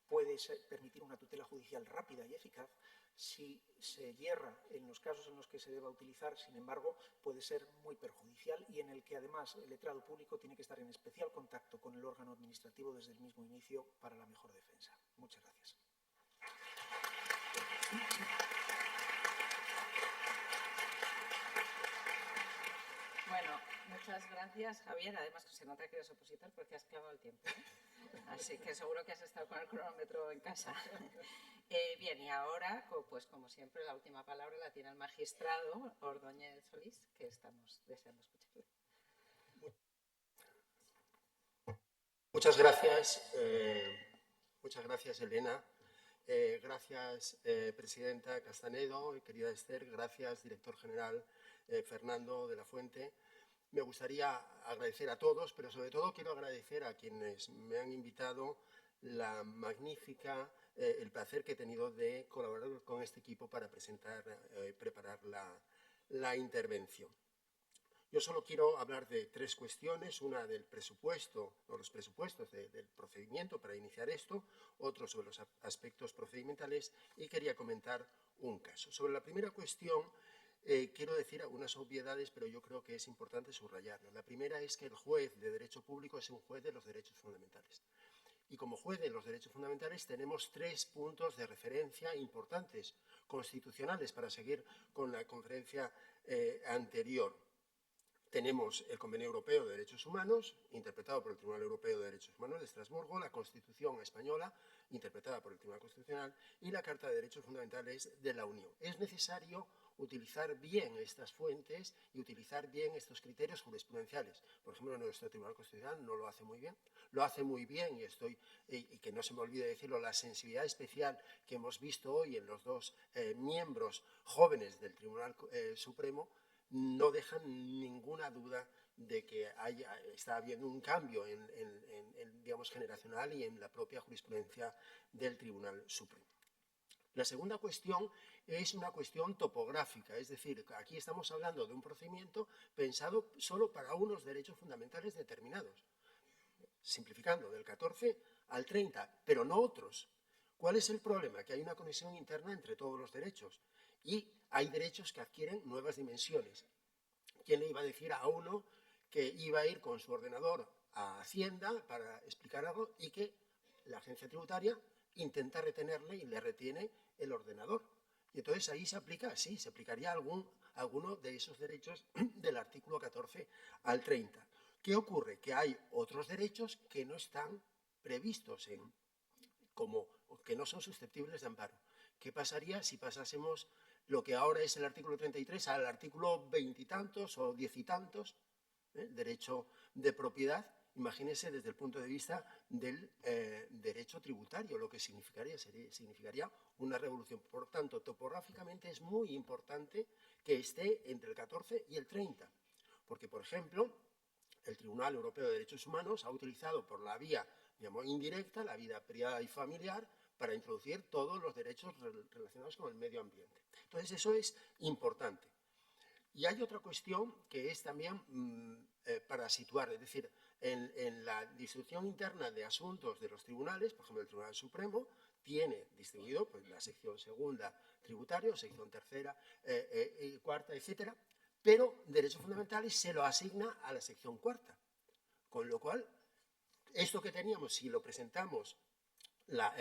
puede permitir una tutela judicial rápida y eficaz. Si se hierra en los casos en los que se deba utilizar, sin embargo, puede ser muy perjudicial y en el que además el letrado público tiene que estar en especial contacto con el órgano administrativo desde el mismo inicio para la mejor defensa. Muchas gracias. Bueno, muchas gracias, Javier. Además, se nota que eres opositor porque has clavado el tiempo, ¿eh? Así que seguro que has estado con el cronómetro en casa. Bien, y ahora, pues como siempre, la última palabra la tiene el magistrado Ordóñez Solís, que estamos deseando escucharle. Muchas gracias, Elena. Gracias, presidenta Castanedo y querida Esther. Gracias, director general Fernando de la Fuente. me gustaría agradecer a todos, pero sobre todo quiero agradecer a quienes me han invitado la magnífica, el placer que he tenido de colaborar con este equipo para preparar la intervención. Yo solo quiero hablar de tres cuestiones, una del presupuesto, o los presupuestos del procedimiento para iniciar esto, otro sobre los aspectos procedimentales y quería comentar un caso. Sobre la primera cuestión, quiero decir algunas obviedades, pero yo creo que es importante subrayarlo. La primera es que el juez de Derecho Público es un juez de los derechos fundamentales. Y como juez de los derechos fundamentales tenemos 3 puntos de referencia importantes, constitucionales, para seguir con la conferencia anterior. Tenemos el Convenio Europeo de Derechos Humanos, interpretado por el Tribunal Europeo de Derechos Humanos de Estrasburgo, la Constitución Española, interpretada por el Tribunal Constitucional, y la Carta de Derechos Fundamentales de la Unión. Es necesario utilizar bien estas fuentes y utilizar bien estos criterios jurisprudenciales. Por ejemplo, nuestro Tribunal Constitucional no lo hace muy bien. Lo hace muy bien, y que no se me olvide decirlo, la sensibilidad especial que hemos visto hoy en los dos miembros jóvenes del Tribunal Supremo, no dejan ninguna duda de que está habiendo un cambio digamos, generacional y en la propia jurisprudencia del Tribunal Supremo. La segunda cuestión es una cuestión topográfica, es decir, aquí estamos hablando de un procedimiento pensado solo para unos derechos fundamentales determinados, simplificando, del 14 al 30, pero no otros. ¿Cuál es el problema? Que hay una conexión interna entre todos los derechos y hay derechos que adquieren nuevas dimensiones. ¿Quién le iba a decir a uno que iba a ir con su ordenador a Hacienda para explicar algo y que la agencia tributaria intenta retenerle y le retiene el ordenador? Y entonces ahí se aplica, sí, se aplicaría alguno de esos derechos del artículo 14 al 30. ¿Qué ocurre? Que hay otros derechos que no están previstos que no son susceptibles de amparo. ¿Qué pasaría si pasásemos lo que ahora es el artículo 33 al artículo 20 y tantos o 10 y tantos, derecho de propiedad? Imagínense desde el punto de vista del derecho tributario, lo que significaría una revolución. Por tanto, topográficamente es muy importante que esté entre el 14 y el 30, porque, por ejemplo, el Tribunal Europeo de Derechos Humanos ha utilizado por la vía, digamos, indirecta, la vida privada y familiar, para introducir todos los derechos relacionados con el medio ambiente. Entonces, eso es importante. Y hay otra cuestión que es también para situar, es decir, en la distribución interna de asuntos de los tribunales, por ejemplo, el Tribunal Supremo tiene distribuido pues, la sección segunda tributario, sección tercera, cuarta, etcétera, pero derechos fundamentales se lo asigna a la sección cuarta. Con lo cual, esto que teníamos, si lo presentamos, la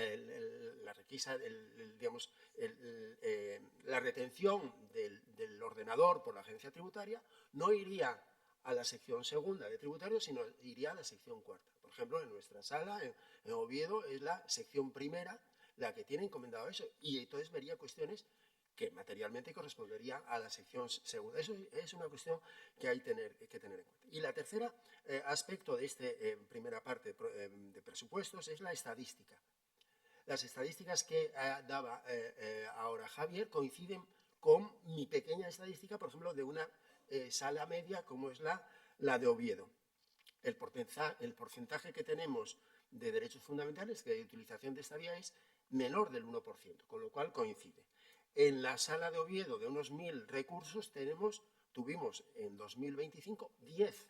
retención del ordenador por la agencia tributaria no iría a la sección segunda de tributario, sino iría a la sección cuarta. Por ejemplo, en nuestra sala, en Oviedo, es la sección primera la que tiene encomendado eso, y entonces vería cuestiones que materialmente correspondería a la sección segunda. Eso es una cuestión que hay que tener en cuenta. Y la tercera aspecto de esta primera parte de presupuestos es la estadística. Las estadísticas que daba ahora Javier coinciden con mi pequeña estadística, por ejemplo, de una sala media como es la de Oviedo. El porcentaje que tenemos de derechos fundamentales, de utilización de esta vía, es menor del 1%, con lo cual coincide. En la sala de Oviedo, de unos 1.000 recursos, tuvimos en 2025 10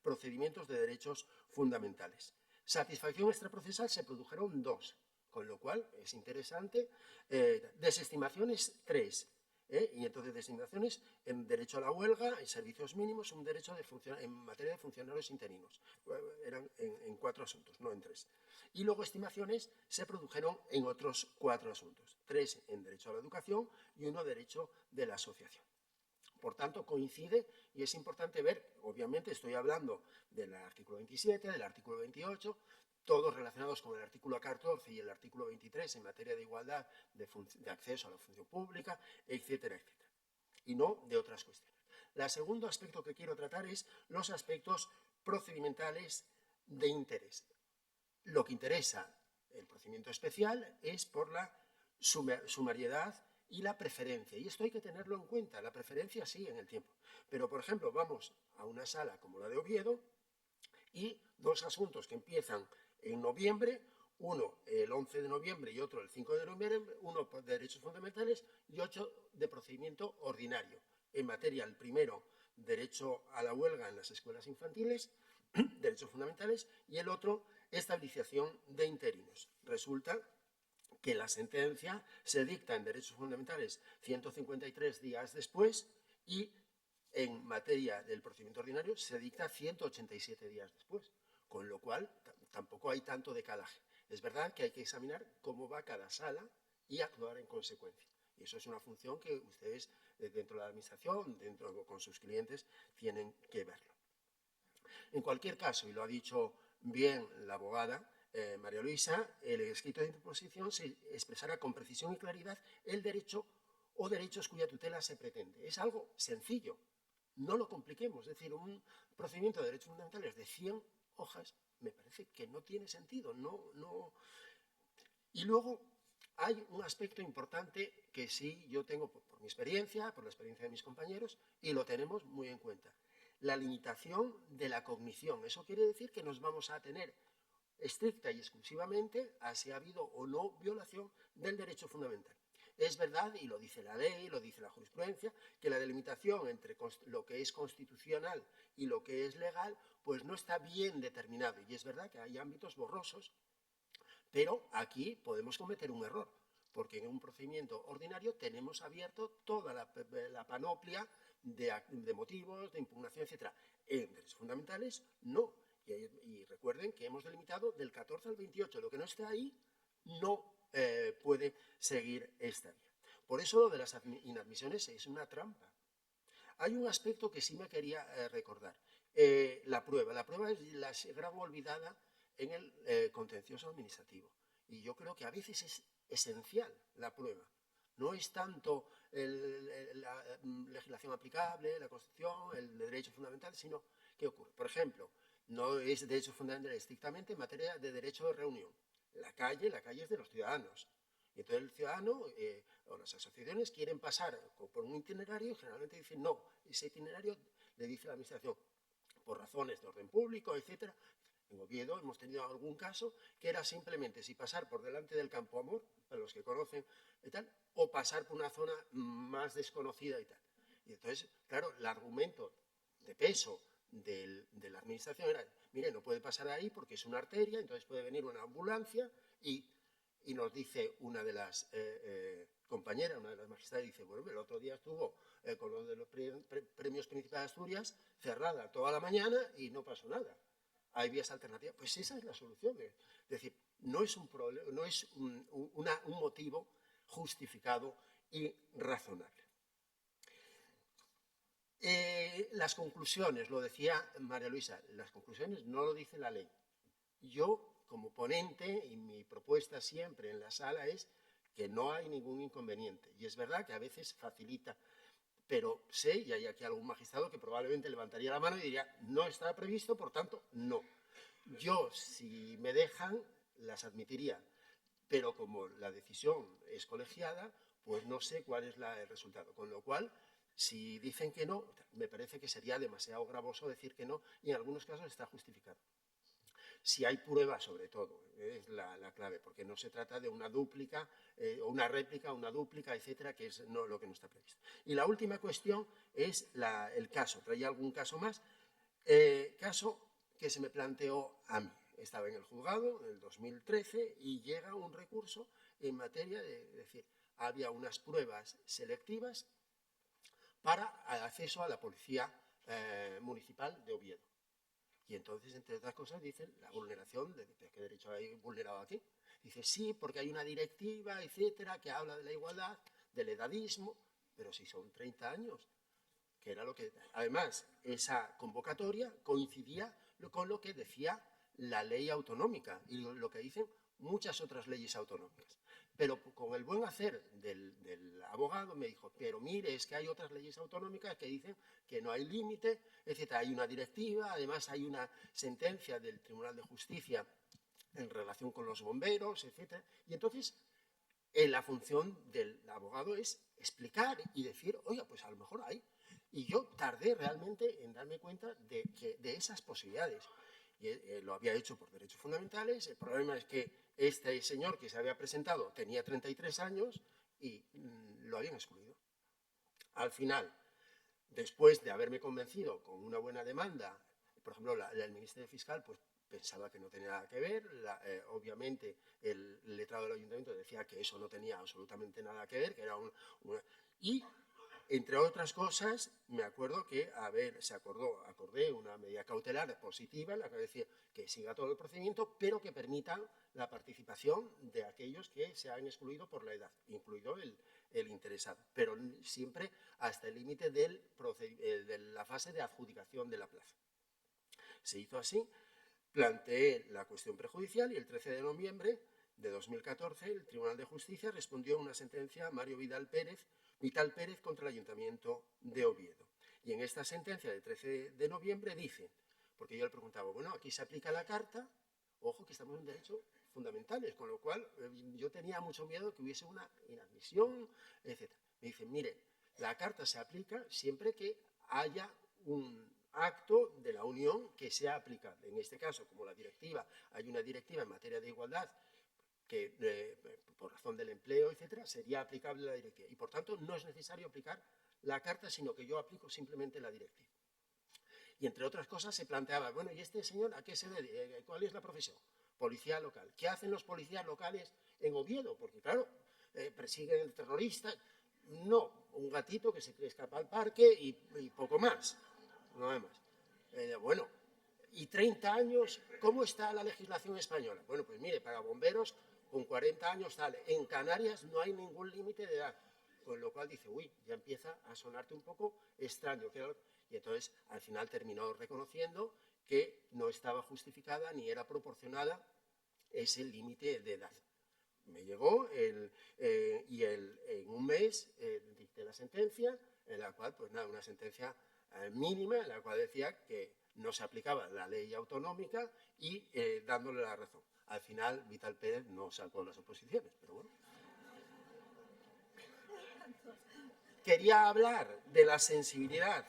procedimientos de derechos fundamentales. Satisfacción extraprocesal se produjeron 2, con lo cual es interesante. Desestimaciones 3, y entonces desestimaciones en derecho a la huelga, en servicios mínimos, un derecho en materia de funcionarios interinos. Eran en 4 asuntos, no en 3. Y luego estimaciones se produjeron en otros 4 asuntos, 3 en derecho a la educación y 1 derecho de la asociación. Por tanto, coincide y es importante ver, obviamente estoy hablando del artículo 27, del artículo 28, todos relacionados con el artículo 14 y el artículo 23 en materia de igualdad de acceso a la función pública, etcétera, etcétera. Y no de otras cuestiones. El segundo aspecto que quiero tratar es los aspectos procedimentales de interés. Lo que interesa el procedimiento especial es por la sumariedad y la preferencia. Y esto hay que tenerlo en cuenta, la preferencia sí en el tiempo. Pero, por ejemplo, vamos a una sala como la de Oviedo y dos asuntos que empiezan en noviembre, uno el 11 de noviembre y otro el 5 de noviembre, uno de derechos fundamentales y otro de procedimiento ordinario. En materia, el primero, derecho a la huelga en las escuelas infantiles, derechos fundamentales, y el otro, estabilización de interinos. Resulta que la sentencia se dicta en derechos fundamentales 153 días después y en materia del procedimiento ordinario se dicta 187 días después, con lo cual tampoco hay tanto decalaje. Es verdad que hay que examinar cómo va cada sala y actuar en consecuencia. Y eso es una función que ustedes dentro de la administración, con sus clientes, tienen que verlo. En cualquier caso, y lo ha dicho bien la abogada María Luisa, el escrito de interposición se expresará con precisión y claridad el derecho o derechos cuya tutela se pretende. Es algo sencillo, no lo compliquemos. Es decir, un procedimiento de derechos fundamentales de 100 hojas me parece que no tiene sentido. Y luego hay un aspecto importante que sí yo tengo por mi experiencia, por la experiencia de mis compañeros, y lo tenemos muy en cuenta. La limitación de la cognición. Eso quiere decir que nos vamos a tener estricta y exclusivamente a si ha habido o no violación del derecho fundamental. Es verdad, y lo dice la ley, lo dice la jurisprudencia, que la delimitación entre lo que es constitucional y lo que es legal, pues no está bien determinado. Y es verdad que hay ámbitos borrosos, pero aquí podemos cometer un error, porque en un procedimiento ordinario tenemos abierto toda la panoplia de motivos, de impugnación, etc. En derechos fundamentales, no. Y recuerden que hemos delimitado del 14 al 28. Lo que no esté ahí no puede seguir esta vía. Por eso lo de las inadmisiones es una trampa. Hay un aspecto que sí me quería recordar. La prueba. La prueba es la gran olvidada en el contencioso administrativo. Y yo creo que a veces es esencial la prueba. No es tanto la legislación aplicable, la Constitución, el derecho fundamental, sino ¿qué ocurre? Por ejemplo, no es derecho fundamental estrictamente en materia de derecho de reunión. La calle es de los ciudadanos. Y entonces el ciudadano o las asociaciones quieren pasar por un itinerario y generalmente dicen no. Ese itinerario le dice la administración por razones de orden público, etc. En Oviedo hemos tenido algún caso que era simplemente si pasar por delante del Campo Amor, para los que conocen y tal, o pasar por una zona más desconocida y tal. Y entonces, claro, el argumento de peso de la administración era, mire, no puede pasar ahí porque es una arteria, entonces puede venir una ambulancia y nos dice una de las compañeras, una de las magistradas, dice, bueno, el otro día estuvo con lo de los premios Príncipe de Asturias cerrada toda la mañana y no pasó nada. Hay vías alternativas. Pues esa es la solución. Es decir, no es un problema, no es un motivo justificado y razonable. Las conclusiones, lo decía María Luisa, las conclusiones no lo dice la ley. Yo, como ponente, y mi propuesta siempre en la sala es que no hay ningún inconveniente. Y es verdad que a veces facilita, pero sé, y hay aquí algún magistrado que probablemente levantaría la mano y diría, no está previsto, por tanto, no. Yo, si me dejan, las admitiría, pero como la decisión es colegiada, pues no sé cuál es el resultado. Con lo cual, si dicen que no, me parece que sería demasiado gravoso decir que no, y en algunos casos está justificado. Si hay pruebas, sobre todo, es la clave, porque no se trata de una dúplica, o una réplica, una dúplica, etcétera, que es lo que no está previsto. Y la última cuestión es el caso. Traía algún caso más. Caso que se me planteó a mí. Estaba en el juzgado en el 2013 y llega un recurso en materia de decir, había unas pruebas selectivas para acceso a la policía municipal de Oviedo. Y entonces, entre otras cosas, dicen la vulneración de ¿qué derecho hay vulnerado aquí? Dice, sí, porque hay una directiva, etcétera, que habla de la igualdad, del edadismo, pero si son 30 años, que era lo que... Además, esa convocatoria coincidía con lo que decía la ley autonómica y lo que dicen muchas otras leyes autonómicas. Pero con el buen hacer del abogado me dijo, pero mire, es que hay otras leyes autonómicas que dicen que no hay límite, etcétera. Hay una directiva, además hay una sentencia del Tribunal de Justicia en relación con los bomberos, etcétera. Y entonces la función del abogado es explicar y decir, oiga, pues a lo mejor hay. Y yo tardé realmente en darme cuenta de esas posibilidades. Y, lo había hecho por derechos fundamentales. El problema es que este señor que se había presentado tenía 33 años y lo habían excluido. Al final, después de haberme convencido con una buena demanda, por ejemplo, el Ministerio Fiscal, pues pensaba que no tenía nada que ver, obviamente el letrado del Ayuntamiento decía que eso no tenía absolutamente nada que ver, que era y, entre otras cosas, me acuerdo que, acordé una medida cautelar positiva en la que decía que siga todo el procedimiento, pero que permita la participación de aquellos que se han excluido por la edad, incluido el interesado, pero siempre hasta el límite de la fase de adjudicación de la plaza. Se hizo así, planteé la cuestión prejudicial y el 13 de noviembre de 2014 el Tribunal de Justicia respondió a una sentencia a Mario Vital Pérez contra el Ayuntamiento de Oviedo. Y en esta sentencia del 13 de noviembre dice, porque yo le preguntaba, bueno, aquí se aplica la carta, ojo que estamos en derechos fundamentales, con lo cual yo tenía mucho miedo que hubiese una inadmisión, etc. Me dice, mire, la carta se aplica siempre que haya un acto de la Unión que sea aplicable. En este caso, como la directiva, hay una directiva en materia de igualdad que por razón del empleo, etcétera, sería aplicable la directiva. Y por tanto, no es necesario aplicar la carta, sino que yo aplico simplemente la directiva. Y entre otras cosas se planteaba, bueno, ¿y este señor a qué se dedica? ¿Cuál es la profesión? Policía local. ¿Qué hacen los policías locales en Oviedo? Porque claro, persiguen al terrorista. No, un gatito que se escapa al parque y poco más. No hay más. Bueno, y 30 años, ¿cómo está la legislación española? Bueno, pues mire, para bomberos con 40 años tal. En Canarias no hay ningún límite de edad. Con lo cual dice, uy, ya empieza a sonarte un poco extraño. Y entonces al final terminó reconociendo que no estaba justificada ni era proporcionada ese límite de edad. Me llegó y en un mes dicté la sentencia, en la cual, pues nada, una sentencia mínima, en la cual decía que no se aplicaba la ley autonómica y dándole la razón. Al final, Vital Pérez no sacó las oposiciones, pero bueno. Quería hablar de la sensibilidad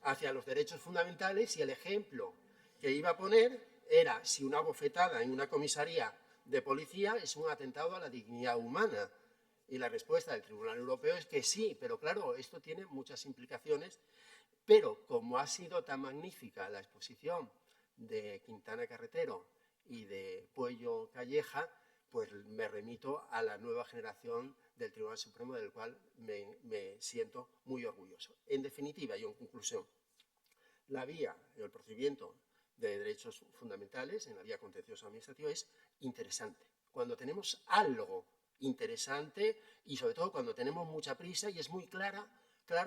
hacia los derechos fundamentales y el ejemplo que iba a poner era si una bofetada en una comisaría de policía es un atentado a la dignidad humana. Y la respuesta del Tribunal Europeo es que sí, pero claro, esto tiene muchas implicaciones. Pero como ha sido tan magnífica la exposición de Quintana Carretero y de Puello Calleja, pues me remito a la nueva generación del Tribunal Supremo, del cual me siento muy orgulloso. En definitiva y en conclusión, la vía, el procedimiento de derechos fundamentales en la vía contencioso administrativa es interesante. Cuando tenemos algo interesante y sobre todo cuando tenemos mucha prisa y es muy claro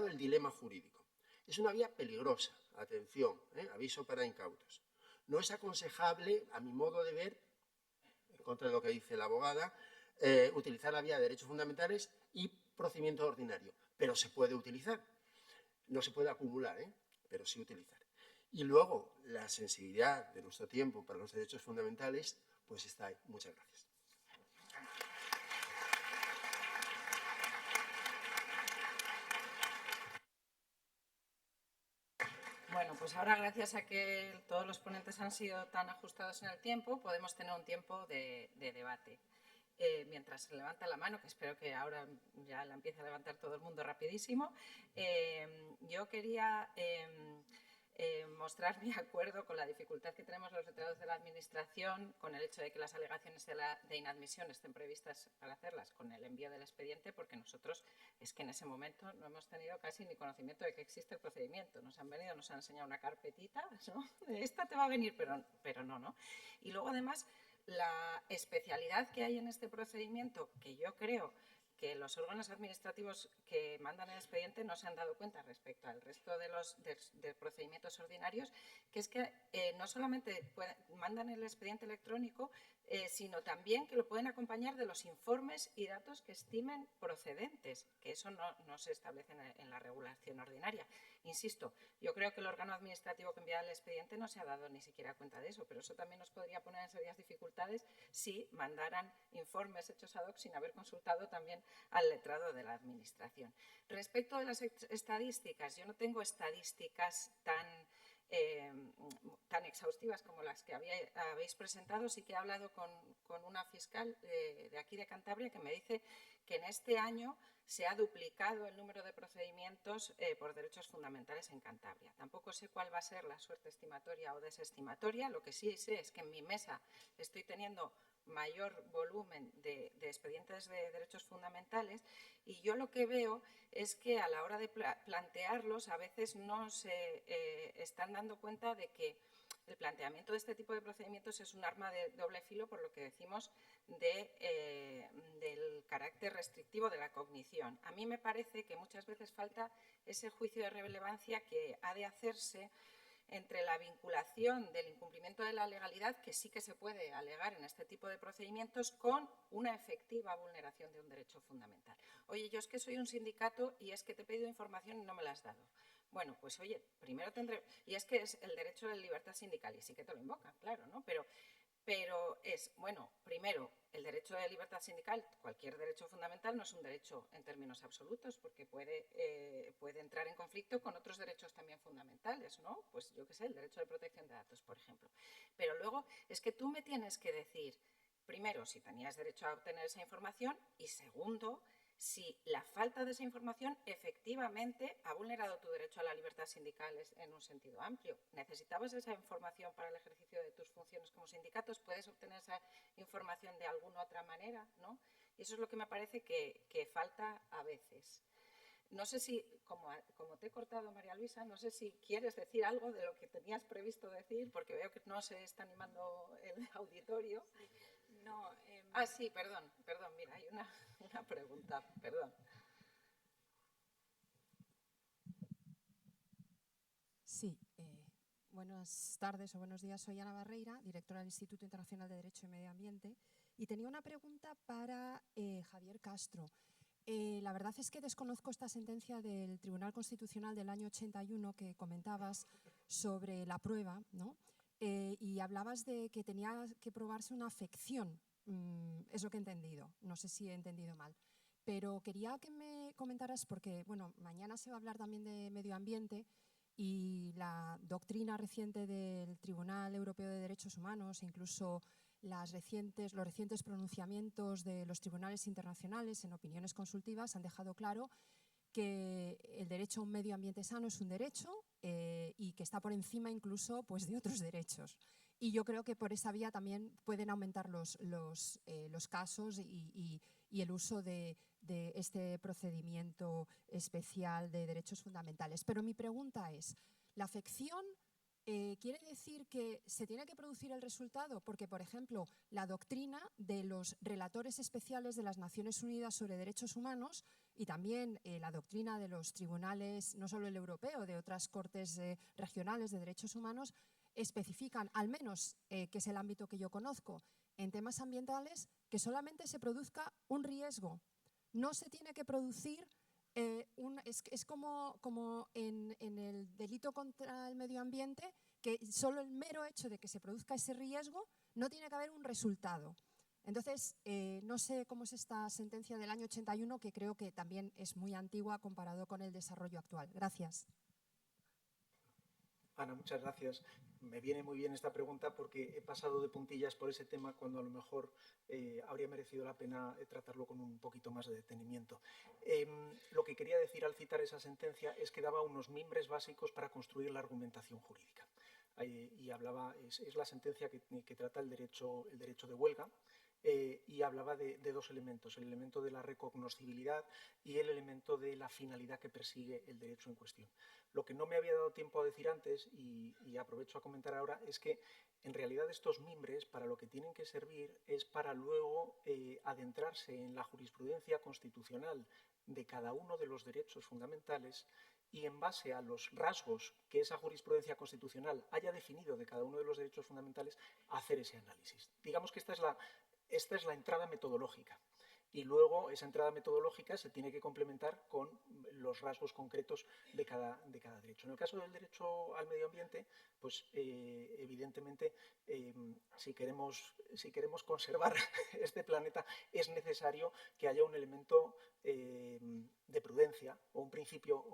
el dilema jurídico. Es una vía peligrosa, atención, aviso para incautos. No es aconsejable, a mi modo de ver, en contra de lo que dice la abogada, utilizar la vía de derechos fundamentales y procedimiento ordinario, pero se puede utilizar. No se puede acumular, pero sí utilizar. Y luego, la sensibilidad de nuestro tiempo para los derechos fundamentales, pues está ahí. Muchas gracias. Bueno, pues ahora, gracias a que todos los ponentes han sido tan ajustados en el tiempo, podemos tener un tiempo de debate. Mientras se levanta la mano, que espero que ahora ya la empiece a levantar todo el mundo rapidísimo, yo quería mostrar mi acuerdo con la dificultad que tenemos los letrados de la Administración con el hecho de que las alegaciones de inadmisión estén previstas para hacerlas con el envío del expediente, porque nosotros es que en ese momento no hemos tenido casi ni conocimiento de que existe el procedimiento. Nos han venido, nos han enseñado una carpetita, ¿no? Esta te va a venir, pero no, ¿no? Y luego, además, la especialidad que hay en este procedimiento, que yo creo que los órganos administrativos que mandan el expediente no se han dado cuenta respecto al resto de los de procedimientos ordinarios, que es que no solamente mandan el expediente electrónico, sino también que lo pueden acompañar de los informes y datos que estimen procedentes, que eso no se establece en la regulación ordinaria. Insisto, yo creo que el órgano administrativo que envía el expediente no se ha dado ni siquiera cuenta de eso, pero eso también nos podría poner en serias dificultades si mandaran informes hechos ad hoc sin haber consultado también al letrado de la Administración. Respecto de las estadísticas, yo no tengo estadísticas tan exhaustivas como las que habéis presentado. Sí que he hablado con una fiscal de aquí de Cantabria que me dice que en este año se ha duplicado el número de procedimientos por derechos fundamentales en Cantabria. Tampoco sé cuál va a ser la suerte estimatoria o desestimatoria. Lo que sí sé es que en mi mesa estoy teniendo mayor volumen de expedientes de derechos fundamentales y yo lo que veo es que a la hora de plantearlos a veces no se están dando cuenta de que el planteamiento de este tipo de procedimientos es un arma de doble filo por lo que decimos del carácter restrictivo de la cognición. A mí me parece que muchas veces falta ese juicio de relevancia que ha de hacerse entre la vinculación del incumplimiento de la legalidad, que sí que se puede alegar en este tipo de procedimientos, con una efectiva vulneración de un derecho fundamental. Oye, yo es que soy un sindicato y es que te he pedido información y no me la has dado. Bueno, pues oye, primero tendré… Y es que es el derecho de libertad sindical y sí que te lo invocan, claro, ¿no? Pero es, bueno, primero, el derecho de libertad sindical, cualquier derecho fundamental no es un derecho en términos absolutos porque puede entrar en conflicto con otros derechos también fundamentales, ¿no? Pues yo qué sé, el derecho de protección de datos, por ejemplo. Pero luego es que tú me tienes que decir, primero, si tenías derecho a obtener esa información y segundo, si la falta de esa información efectivamente ha vulnerado tu derecho a la libertad sindical en un sentido amplio. ¿Necesitabas esa información para el ejercicio de tus funciones como sindicatos? ¿Puedes obtener esa información de alguna otra manera? ¿No? Y eso es lo que me parece que falta a veces. No sé si, como te he cortado, María Luisa, no sé si quieres decir algo de lo que tenías previsto decir, porque veo que no se está animando el auditorio. No, Sí, perdón, mira, hay una pregunta, perdón. Sí, buenas tardes o buenos días. Soy Ana Barreira, directora del Instituto Internacional de Derecho y Medio Ambiente, y tenía una pregunta para Javier Castro. La verdad es que desconozco esta sentencia del Tribunal Constitucional del año 81 que comentabas sobre la prueba, ¿no? Y hablabas de que tenía que probarse una afección. Es lo que he entendido, no sé si he entendido mal. Pero quería que me comentaras, porque bueno, mañana se va a hablar también de medio ambiente y la doctrina reciente del Tribunal Europeo de Derechos Humanos, incluso los recientes pronunciamientos de los tribunales internacionales en opiniones consultivas han dejado claro que el derecho a un medio ambiente sano es un derecho y que está por encima incluso pues, de otros derechos. Y yo creo que por esa vía también pueden aumentar los casos y el uso de este procedimiento especial de derechos fundamentales. Pero mi pregunta es, ¿la afección quiere decir que se tiene que producir el resultado? Porque, por ejemplo, la doctrina de los relatores especiales de las Naciones Unidas sobre Derechos Humanos y también la doctrina de los tribunales, no solo el europeo, de otras cortes regionales de derechos humanos, especifican, al menos que es el ámbito que yo conozco, en temas ambientales, que solamente se produzca un riesgo. No se tiene que producir, es como en el delito contra el medio ambiente, que solo el mero hecho de que se produzca ese riesgo no tiene que haber un resultado. Entonces, no sé cómo es esta sentencia del año 81, que creo que también es muy antigua comparado con el desarrollo actual. Gracias. Ana, muchas gracias. Me viene muy bien esta pregunta porque he pasado de puntillas por ese tema cuando a lo mejor habría merecido la pena tratarlo con un poquito más de detenimiento. Lo que quería decir al citar esa sentencia es que daba unos mimbres básicos para construir la argumentación jurídica. Y hablaba, es la sentencia que trata el derecho de huelga. Y hablaba de dos elementos, el elemento de la recognoscibilidad y el elemento de la finalidad que persigue el derecho en cuestión. Lo que no me había dado tiempo a decir antes, y aprovecho a comentar ahora, es que en realidad estos mimbres para lo que tienen que servir es para luego adentrarse en la jurisprudencia constitucional de cada uno de los derechos fundamentales y en base a los rasgos que esa jurisprudencia constitucional haya definido de cada uno de los derechos fundamentales, hacer ese análisis. Digamos que esta es la entrada metodológica. Y luego esa entrada metodológica se tiene que complementar con los rasgos concretos de cada derecho. En el caso del derecho al medio ambiente, pues evidentemente si queremos conservar este planeta es necesario que haya un elemento de prudencia o un principio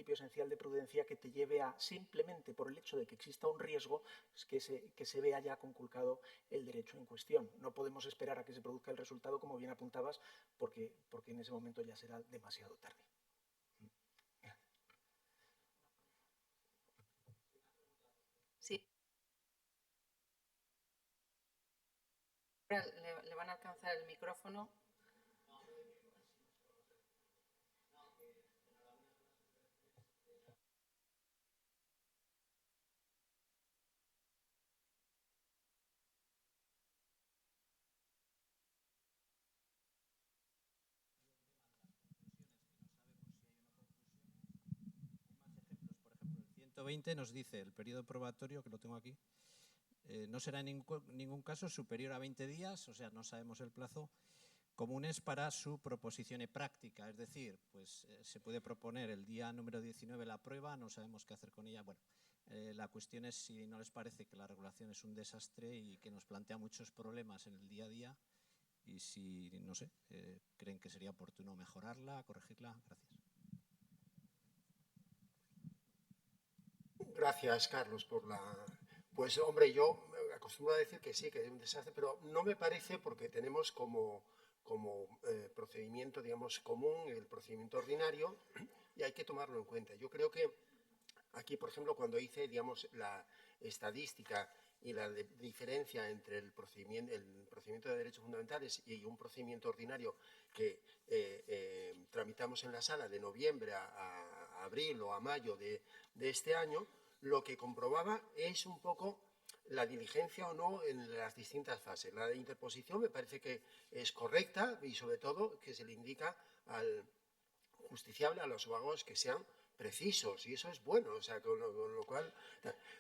esencial de prudencia que te lleve a, simplemente por el hecho de que exista un riesgo, que se vea ya conculcado el derecho en cuestión. No podemos esperar a que se produzca el resultado, como bien apuntabas, porque en ese momento ya será demasiado tarde. Sí. Ahora le van a alcanzar el micrófono. El 120 nos dice, el periodo probatorio, que lo tengo aquí, no será en ningún caso superior a 20 días, o sea, no sabemos el plazo, comunes para su proposición práctica. Es decir, pues se puede proponer el día número 19 la prueba, no sabemos qué hacer con ella. Bueno, la cuestión es si no les parece que la regulación es un desastre y que nos plantea muchos problemas en el día a día, y si, no sé, creen que sería oportuno mejorarla, corregirla. Gracias. Gracias, Carlos, por la... Pues, hombre, yo acostumbro a decir que sí, que es un desastre, pero no me parece, porque tenemos como procedimiento, digamos, común el procedimiento ordinario, y hay que tomarlo en cuenta. Yo creo que aquí, por ejemplo, cuando hice, digamos, la estadística y la diferencia entre el procedimiento de derechos fundamentales y un procedimiento ordinario que tramitamos en la sala de noviembre a abril o a mayo de este año, lo que comprobaba es un poco la diligencia o no en las distintas fases. La de interposición me parece que es correcta y, sobre todo, que se le indica al justiciable, a los abogados, que sean precisos, y eso es bueno, o sea, con lo cual,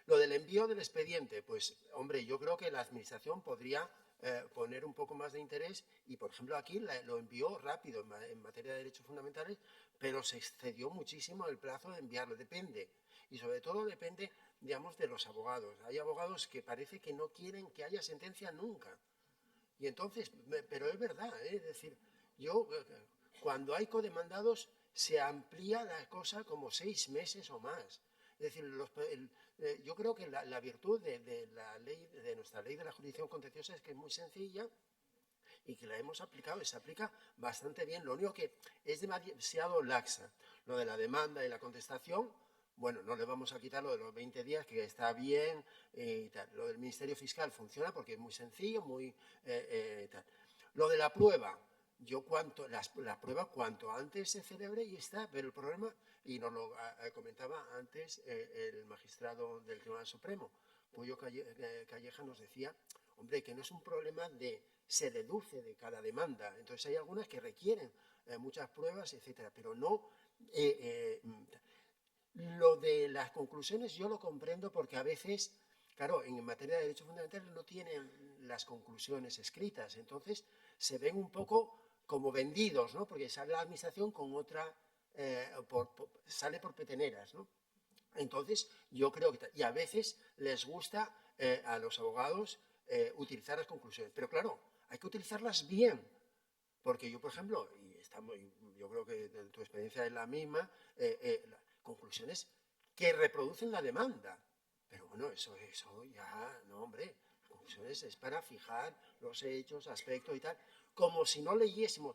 lo del envío del expediente, pues, hombre, yo creo que la administración podría poner un poco más de interés y, por ejemplo, aquí lo envió rápido en materia de derechos fundamentales, pero se excedió muchísimo el plazo de enviarlo, depende, y sobre todo depende, digamos, de los abogados. Hay abogados que parece que no quieren que haya sentencia nunca, y entonces, pero es verdad, es decir, yo, cuando hay codemandados, se amplía la cosa como 6 meses o más. Es decir, yo creo que la virtud de la ley, de nuestra ley de la jurisdicción contenciosa, es que es muy sencilla y que la hemos aplicado y se aplica bastante bien. Lo único que es demasiado laxa. Lo de la demanda y la contestación, bueno, no le vamos a quitar lo de los 20 días, que está bien y tal. Lo del Ministerio Fiscal funciona porque es muy sencillo, muy tal. Lo de la prueba, la prueba cuanto antes se celebre y está, pero el problema, y nos lo comentaba antes el magistrado del Tribunal Supremo, Puyo Calleja, nos decía, hombre, que no es un problema se deduce de cada demanda, entonces hay algunas que requieren muchas pruebas, etcétera, pero no... lo de las conclusiones yo lo comprendo porque a veces, claro, en materia de derechos fundamentales no tienen las conclusiones escritas, entonces se ven un poco como vendidos, ¿no? Porque sale la administración con otra, sale por peteneras, ¿no? Entonces, yo creo que... Y a veces les gusta a los abogados utilizar las conclusiones, pero claro, hay que utilizarlas bien, porque yo, por ejemplo, yo creo que tu experiencia es la misma, conclusiones que reproducen la demanda. Pero bueno, eso ya, no, hombre, conclusiones es para fijar los hechos, aspectos y tal, como si no leyésemos.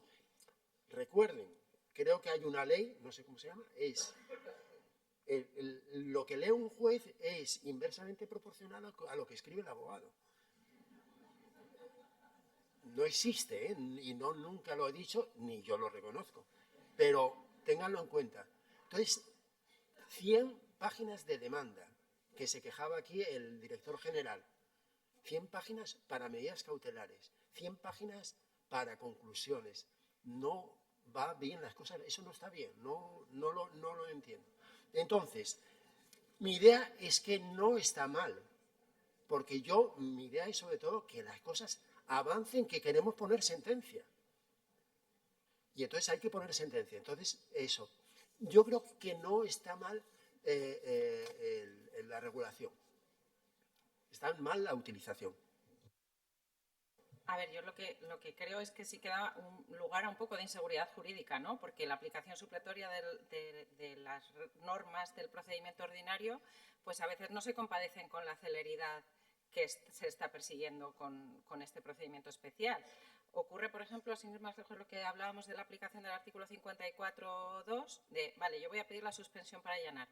Recuerden, creo que hay una ley, no sé cómo se llama, es lo que lee un juez es inversamente proporcional a lo que escribe el abogado. No existe, ¿eh? Y nunca lo he dicho, ni yo lo reconozco, pero ténganlo en cuenta. Entonces, 100 páginas de demanda, que se quejaba aquí el director general, 100 páginas para medidas cautelares, 100 páginas para conclusiones. No va bien las cosas, eso no está bien, no lo entiendo. Entonces, mi idea es que no está mal, porque mi idea es sobre todo que las cosas avancen, que queremos poner sentencia. Y entonces hay que poner sentencia. Entonces, eso. Yo creo que no está mal la regulación. Está mal la utilización. A ver, yo lo que creo es que sí queda un lugar a un poco de inseguridad jurídica, ¿no? Porque la aplicación supletoria de las normas del procedimiento ordinario, pues a veces no se compadecen con la celeridad que se está persiguiendo con este procedimiento especial. Ocurre, por ejemplo, sin ir más lejos, lo que hablábamos de la aplicación del artículo 54.2, de, vale, yo voy a pedir la suspensión para allanar.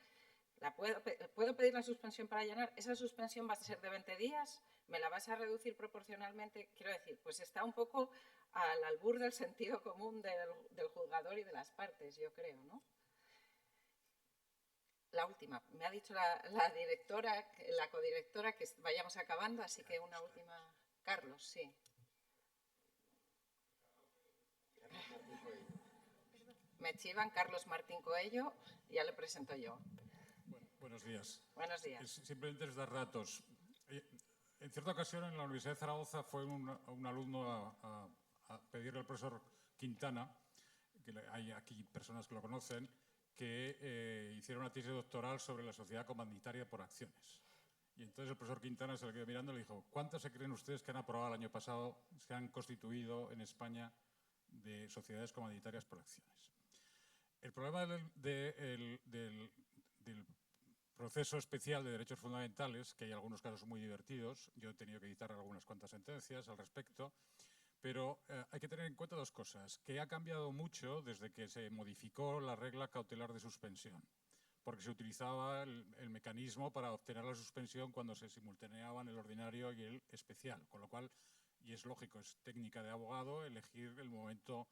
¿Puedo pedir la suspensión para allanar? ¿Esa suspensión va a ser de 20 días? ¿Me la vas a reducir proporcionalmente? Quiero decir, pues está un poco al albur del sentido común del juzgador y de las partes, yo creo, ¿no? La última. Me ha dicho la directora, la codirectora, que vayamos acabando, así que una última. Carlos, sí. Me chivan Carlos Martín Coello, ya le presento yo. Bueno, buenos días. Buenos días. Simplemente es dar datos. En cierta ocasión en la Universidad de Zaragoza fue un alumno a pedirle al profesor Quintana, que hay aquí personas que lo conocen, que hiciera una tesis doctoral sobre la sociedad comandaitaria por acciones. Y entonces el profesor Quintana se le quedó mirando y le dijo: ¿cuántas se creen ustedes que han aprobado el año pasado, se han constituido en España de sociedades comandaitarias por acciones? El problema del proceso especial de derechos fundamentales, que hay algunos casos muy divertidos, yo he tenido que editar algunas cuantas sentencias al respecto, pero hay que tener en cuenta dos cosas, que ha cambiado mucho desde que se modificó la regla cautelar de suspensión, porque se utilizaba el mecanismo para obtener la suspensión cuando se simultaneaban el ordinario y el especial, con lo cual, y es lógico, es técnica de abogado elegir el momento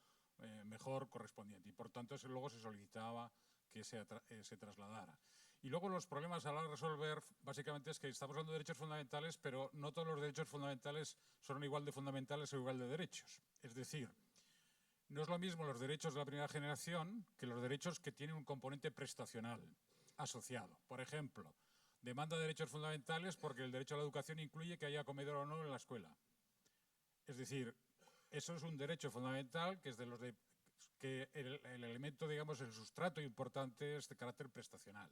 mejor correspondiente, y por tanto luego se solicitaba que se trasladara. Y luego los problemas a la hora de resolver, básicamente, es que estamos hablando de derechos fundamentales, pero no todos los derechos fundamentales son igual de fundamentales o igual de derechos. Es decir, no es lo mismo los derechos de la primera generación que los derechos que tienen un componente prestacional asociado. Por ejemplo, demanda de derechos fundamentales porque el derecho a la educación incluye que haya comedor o no en la escuela. Es decir, eso es un derecho fundamental que es de los que el elemento, digamos, el sustrato importante es de carácter prestacional.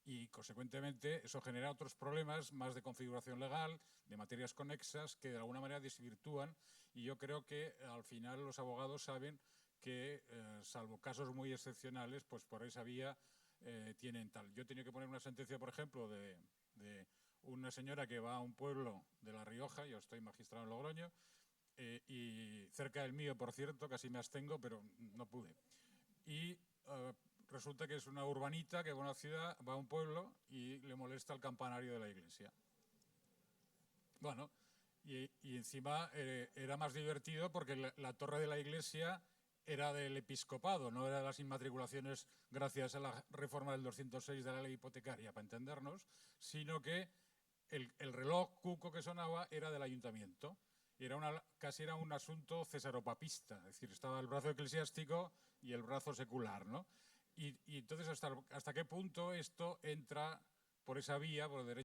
Y, consecuentemente, eso genera otros problemas más de configuración legal, de materias conexas, que de alguna manera desvirtúan. Y yo creo que, al final, los abogados saben que, salvo casos muy excepcionales, pues por esa vía tienen tal. Yo he tenido que poner una sentencia, por ejemplo, de una señora que va a un pueblo de La Rioja, yo estoy magistrado en Logroño, y cerca del mío, por cierto, casi me abstengo, pero no pude. Y resulta que es una urbanita que va a una ciudad, va a un pueblo y le molesta el campanario de la iglesia. Bueno, y encima era más divertido porque la torre de la iglesia era del episcopado, no era de las inmatriculaciones gracias a la reforma del 206 de la ley hipotecaria, para entendernos, sino que el reloj cuco que sonaba era del ayuntamiento. Casi era un asunto cesaropapista, es decir, estaba el brazo eclesiástico y el brazo secular, ¿no? Y entonces, ¿hasta qué punto esto entra por esa vía, por el derecho